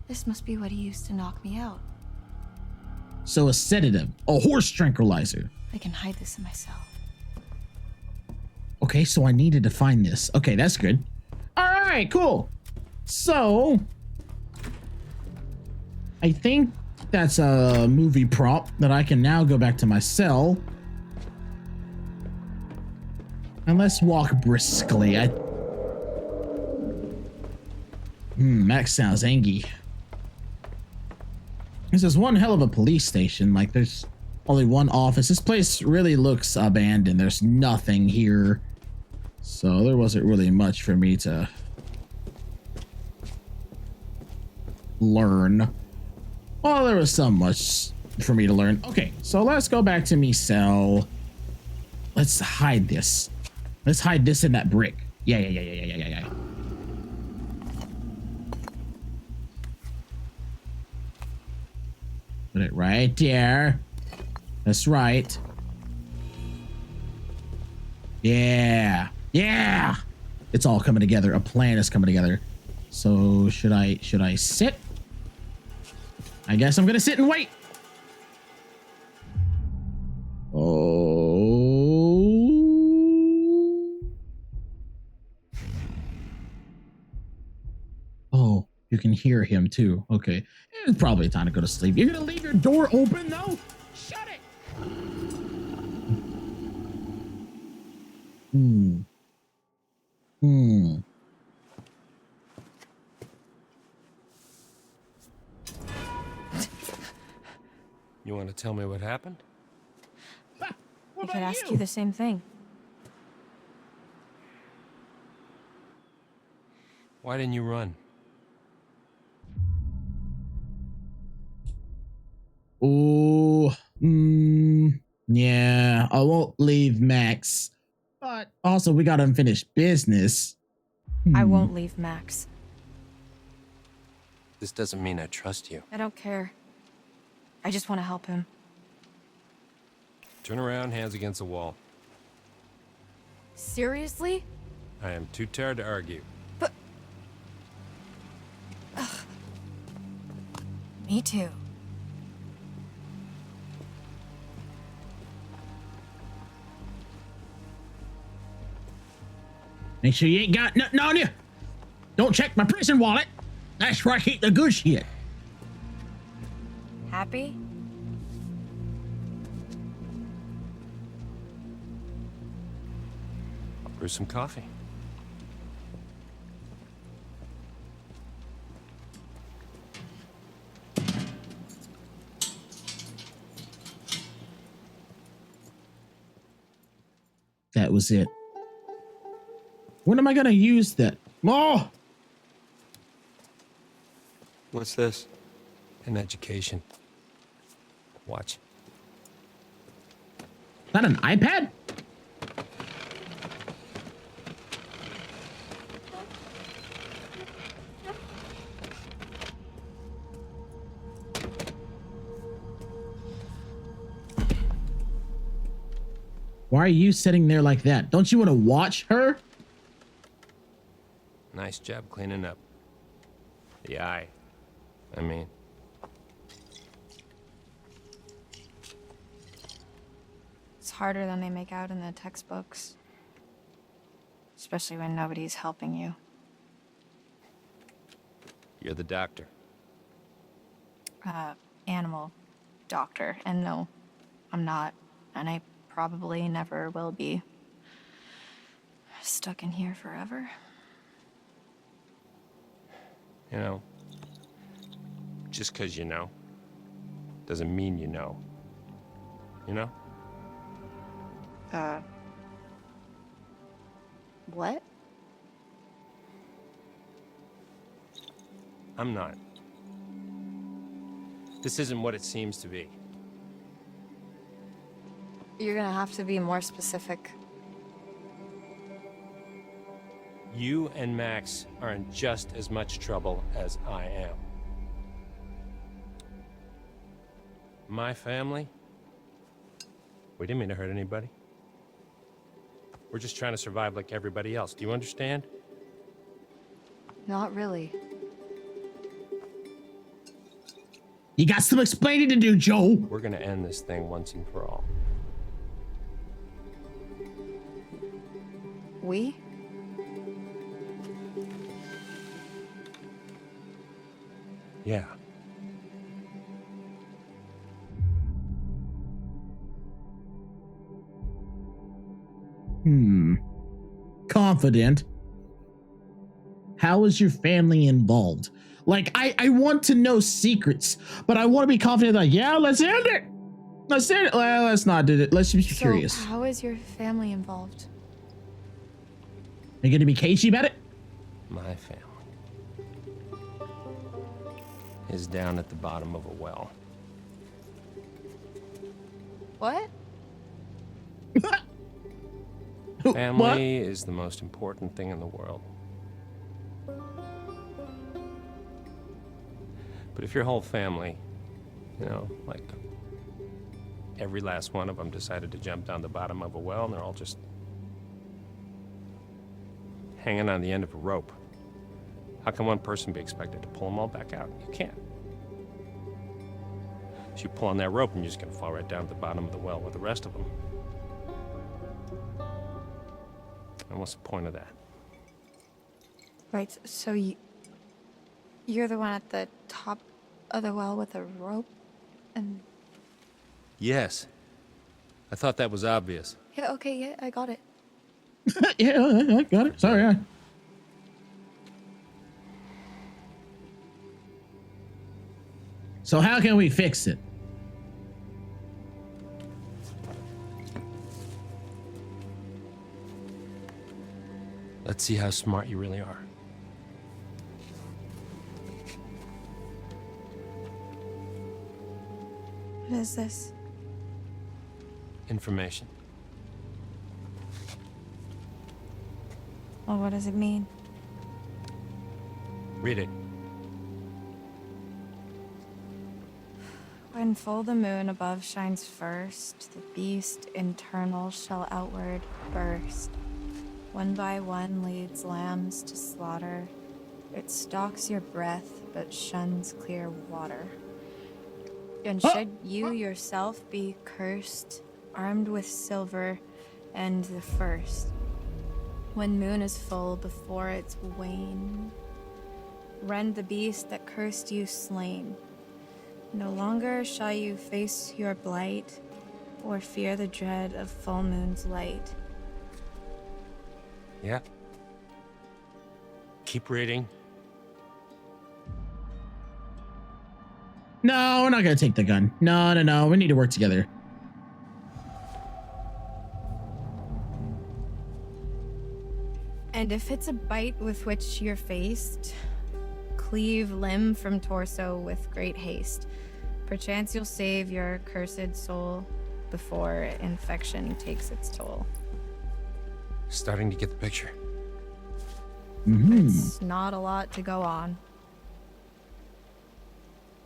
This must be what he used to knock me out. So a sedative, a horse tranquilizer. I can hide this in my cell. Okay, so I needed to find this. Okay, that's good. All right, cool. So I think that's a movie prop that I can now go back to my cell. And let's walk briskly. Max sounds angry. This is one hell of a police station. Like, there's only one office. This place really looks abandoned. There's nothing here. So there wasn't really much for me to learn. Well, there was some much for me to learn. Okay, so let's go back to me cell. Let's hide this. Let's hide this in that brick. Yeah. Put it right there. That's right. Yeah. Yeah. It's all coming together. A plan is coming together. So should I sit? I guess I'm gonna sit and wait. Oh, you can hear him too. Okay. It's probably time to go to sleep. You're gonna leave your door open though? Shut it. You want to tell me what happened? I could ask you the same thing. Why didn't you run? Oh, yeah, I won't leave Max. But also, we got unfinished business. I won't leave Max. This doesn't mean I trust you. I don't care. I just want to help him. Turn around, hands against the wall. Seriously? I am too tired to argue. But... Me too. Make sure you ain't got nothing on you. Don't check my prison wallet. That's where I keep the good shit. Happy? I'll brew some coffee. That was it. When am I gonna use that? Oh! What's this? An education. Watch. Is that an iPad? Why are you sitting there like that? Don't you want to watch her? Nice job cleaning up. The eye. I mean. It's harder than they make out in the textbooks. Especially when nobody's helping you. You're the doctor. Animal doctor. And no, I'm not. And I probably never will be. Stuck in here forever. You know, just because you know, doesn't mean you know. You know? What? I'm not. This isn't what it seems to be. You're gonna have to be more specific. You and Max are in just as much trouble as I am. My family? We didn't mean to hurt anybody. We're just trying to survive like everybody else. Do you understand? Not really. You got some explaining to do, Joe. We're gonna end this thing once and for all. We? Yeah. Confident. How is your family involved? Like, I want to know secrets, but I want to be confident, like, yeah, let's end it. Let's end it. Well, let's not do it. Let's just be curious. So how is your family involved? Are you going to be cagey about it? My family is down at the bottom of a well. What? Family is the most important thing in the world. But if your whole family You know, like every last one of them decided to jump down the bottom of a well, and they're all just hanging on the end of a rope. How can one person be expected to pull them all back out? You can't. So you pull on that rope and you're just gonna fall right down to the bottom of the well with the rest of them. And what's the point of that? Right, so you're the one at the top of the well with a rope? And... Yes. I thought that was obvious. Yeah, okay, yeah, I got it. Yeah, I got it. Sorry. So how can we fix it? Let's see how smart you really are. What is this? Information. Well, what does it mean? Read it. When full the moon above shines first, the beast internal shall outward burst. One by one leads lambs to slaughter. It stalks your breath, but shuns clear water. And should you yourself be cursed, armed with silver and the first, when moon is full before its wane, rend the beast that cursed you slain. No longer shall you face your blight, or fear the dread of full moon's light. Yeah. Keep reading. No, we're not gonna take the gun. No. We need to work together. And if it's a bite with which you're faced, cleave limb from torso with great haste. Perchance you'll save your cursed soul before infection takes its toll. Starting to get the picture. It's not a lot to go on.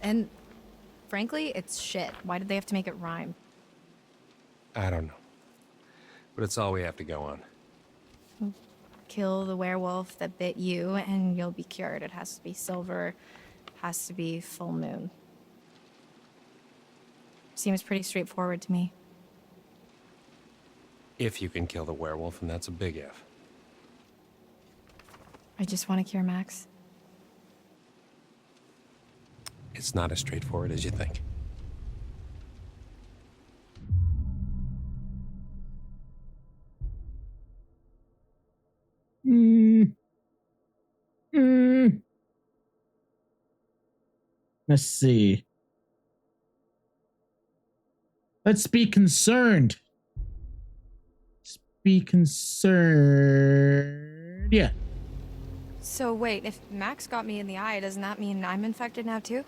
And frankly, it's shit. Why did they have to make it rhyme? I don't know. But it's all we have to go on. Kill the werewolf that bit you and you'll be cured. It has to be silver, has to be full moon. Seems pretty straightforward to me. If you can kill the werewolf, and that's a big if. I just want to cure Max. It's not as straightforward as you think. Let's see. Let's be concerned. Let's be concerned. Yeah. So wait, if Max got me in the eye, doesn't that mean I'm infected now too?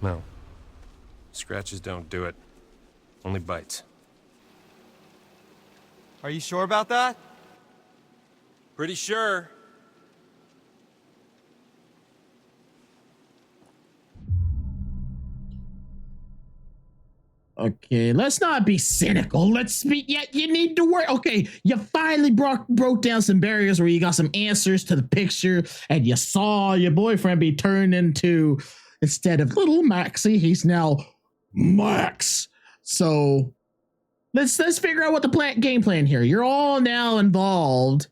No. Scratches don't do it. Only bites. Are you sure about that? Pretty sure. Okay, let's not be cynical. Let's be, yeah, you need to work. Okay, you finally broke down some barriers where you got some answers to the picture and you saw your boyfriend be turned into, instead of little Maxie, he's now Max. So let's figure out what the game plan here. You're all now involved.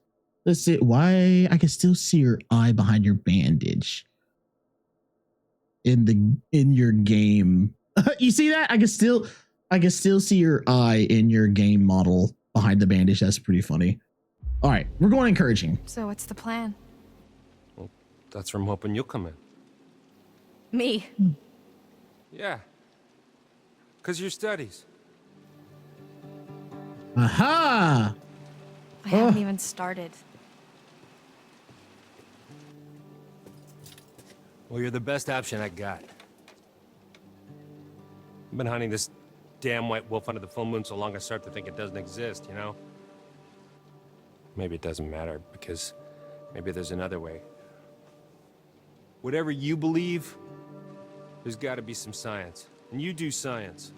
Let's see, why I can still see your eye behind your bandage in your game. You see that? I can still see your eye in your game model behind the bandage. That's pretty funny. All right, we're going encouraging. So what's the plan? Well, that's from hoping you'll come in. Me? Yeah. Because your studies. Aha! I haven't even started. Well, you're the best option I got. I've been hunting this damn white wolf under the full moon so long I start to think it doesn't exist, you know? Maybe it doesn't matter, because maybe there's another way. Whatever you believe, there's gotta be some science. And you do science.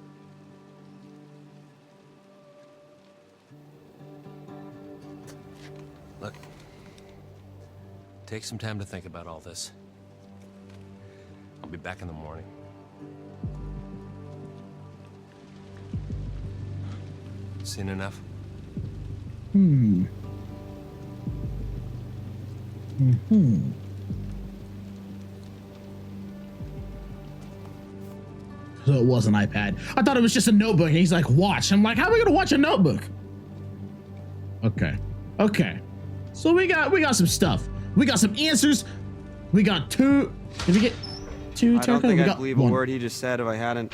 Look, take some time to think about all this. I'll be back in the morning. Seen enough? So it was an iPad. I thought it was just a notebook. And he's like, watch. I'm like, how are we gonna watch a notebook? Okay. Okay. So we got some stuff. We got some answers. We got two. Did we get two? I don't think we I'd got believe one. a word he just said if I hadn't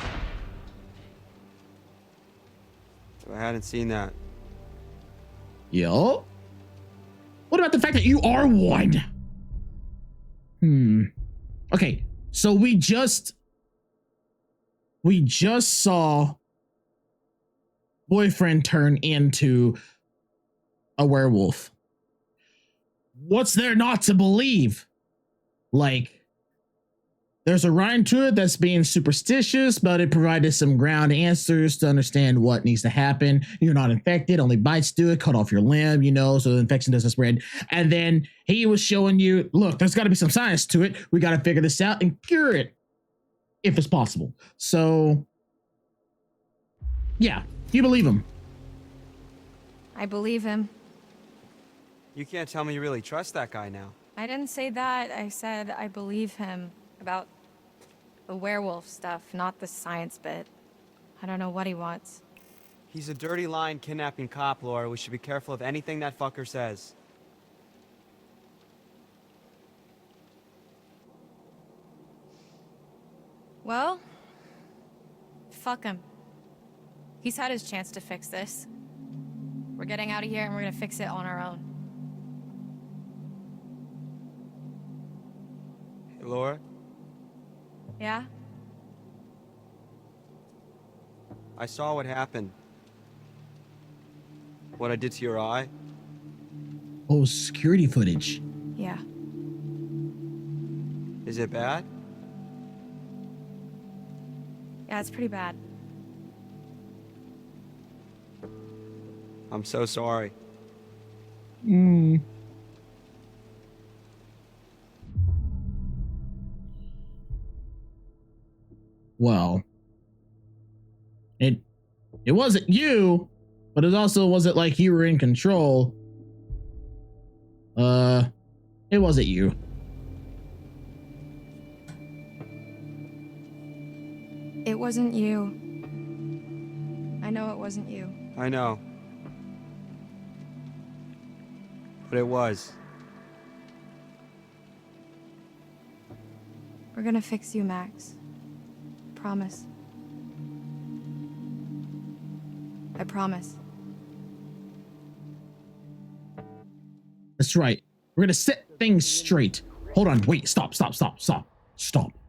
seen that. Yo. What about the fact that you are one? Okay. So we just saw boyfriend turn into a werewolf. What's there not to believe? Like, there's a rhyme to it that's being superstitious, but it provided some ground answers to understand what needs to happen. You're not infected, only bites do it, cut off your limb, you know, so the infection doesn't spread. And then he was showing you, look, there's got to be some science to it. We got to figure this out and cure it if it's possible. So, yeah, you believe him. I believe him. You can't tell me you really trust that guy now. I didn't say that. I said I believe him about the werewolf stuff, not the science bit. I don't know what he wants. He's a dirty lying kidnapping cop, Laura. We should be careful of anything that fucker says. Well, fuck him. He's had his chance to fix this. We're getting out of here and we're gonna fix it on our own. Hey, Laura, Yeah? I saw what happened. What I did to your eye. Oh, security footage. Yeah. Is it bad? Yeah, it's pretty bad. I'm so sorry. Well, it wasn't you, but it also wasn't like you were in control. It wasn't you. It wasn't you. I know it wasn't you. I know. But it was. We're gonna fix you, Max. Promise. I promise. That's right. We're gonna set things straight. Hold on, wait, stop.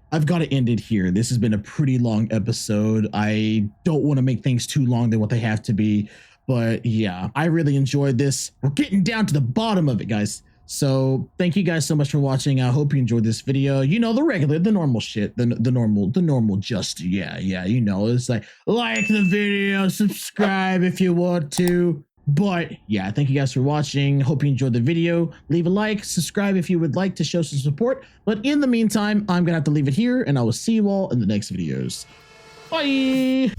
I've got to end it here. This has been a pretty long episode. I don't want to make things too long than what they have to be, but yeah, I really enjoyed this. We're getting down to the bottom of it, guys. So thank you guys so much for watching. I hope you enjoyed this video. You know, the normal shit, the normal just, yeah, you know, it's like the video, subscribe if you want to. But yeah, thank you guys for watching. Hope you enjoyed the video. Leave a like, subscribe if you would like to show some support. But in the meantime, I'm gonna have to leave it here, and I will see you all in the next videos. Bye.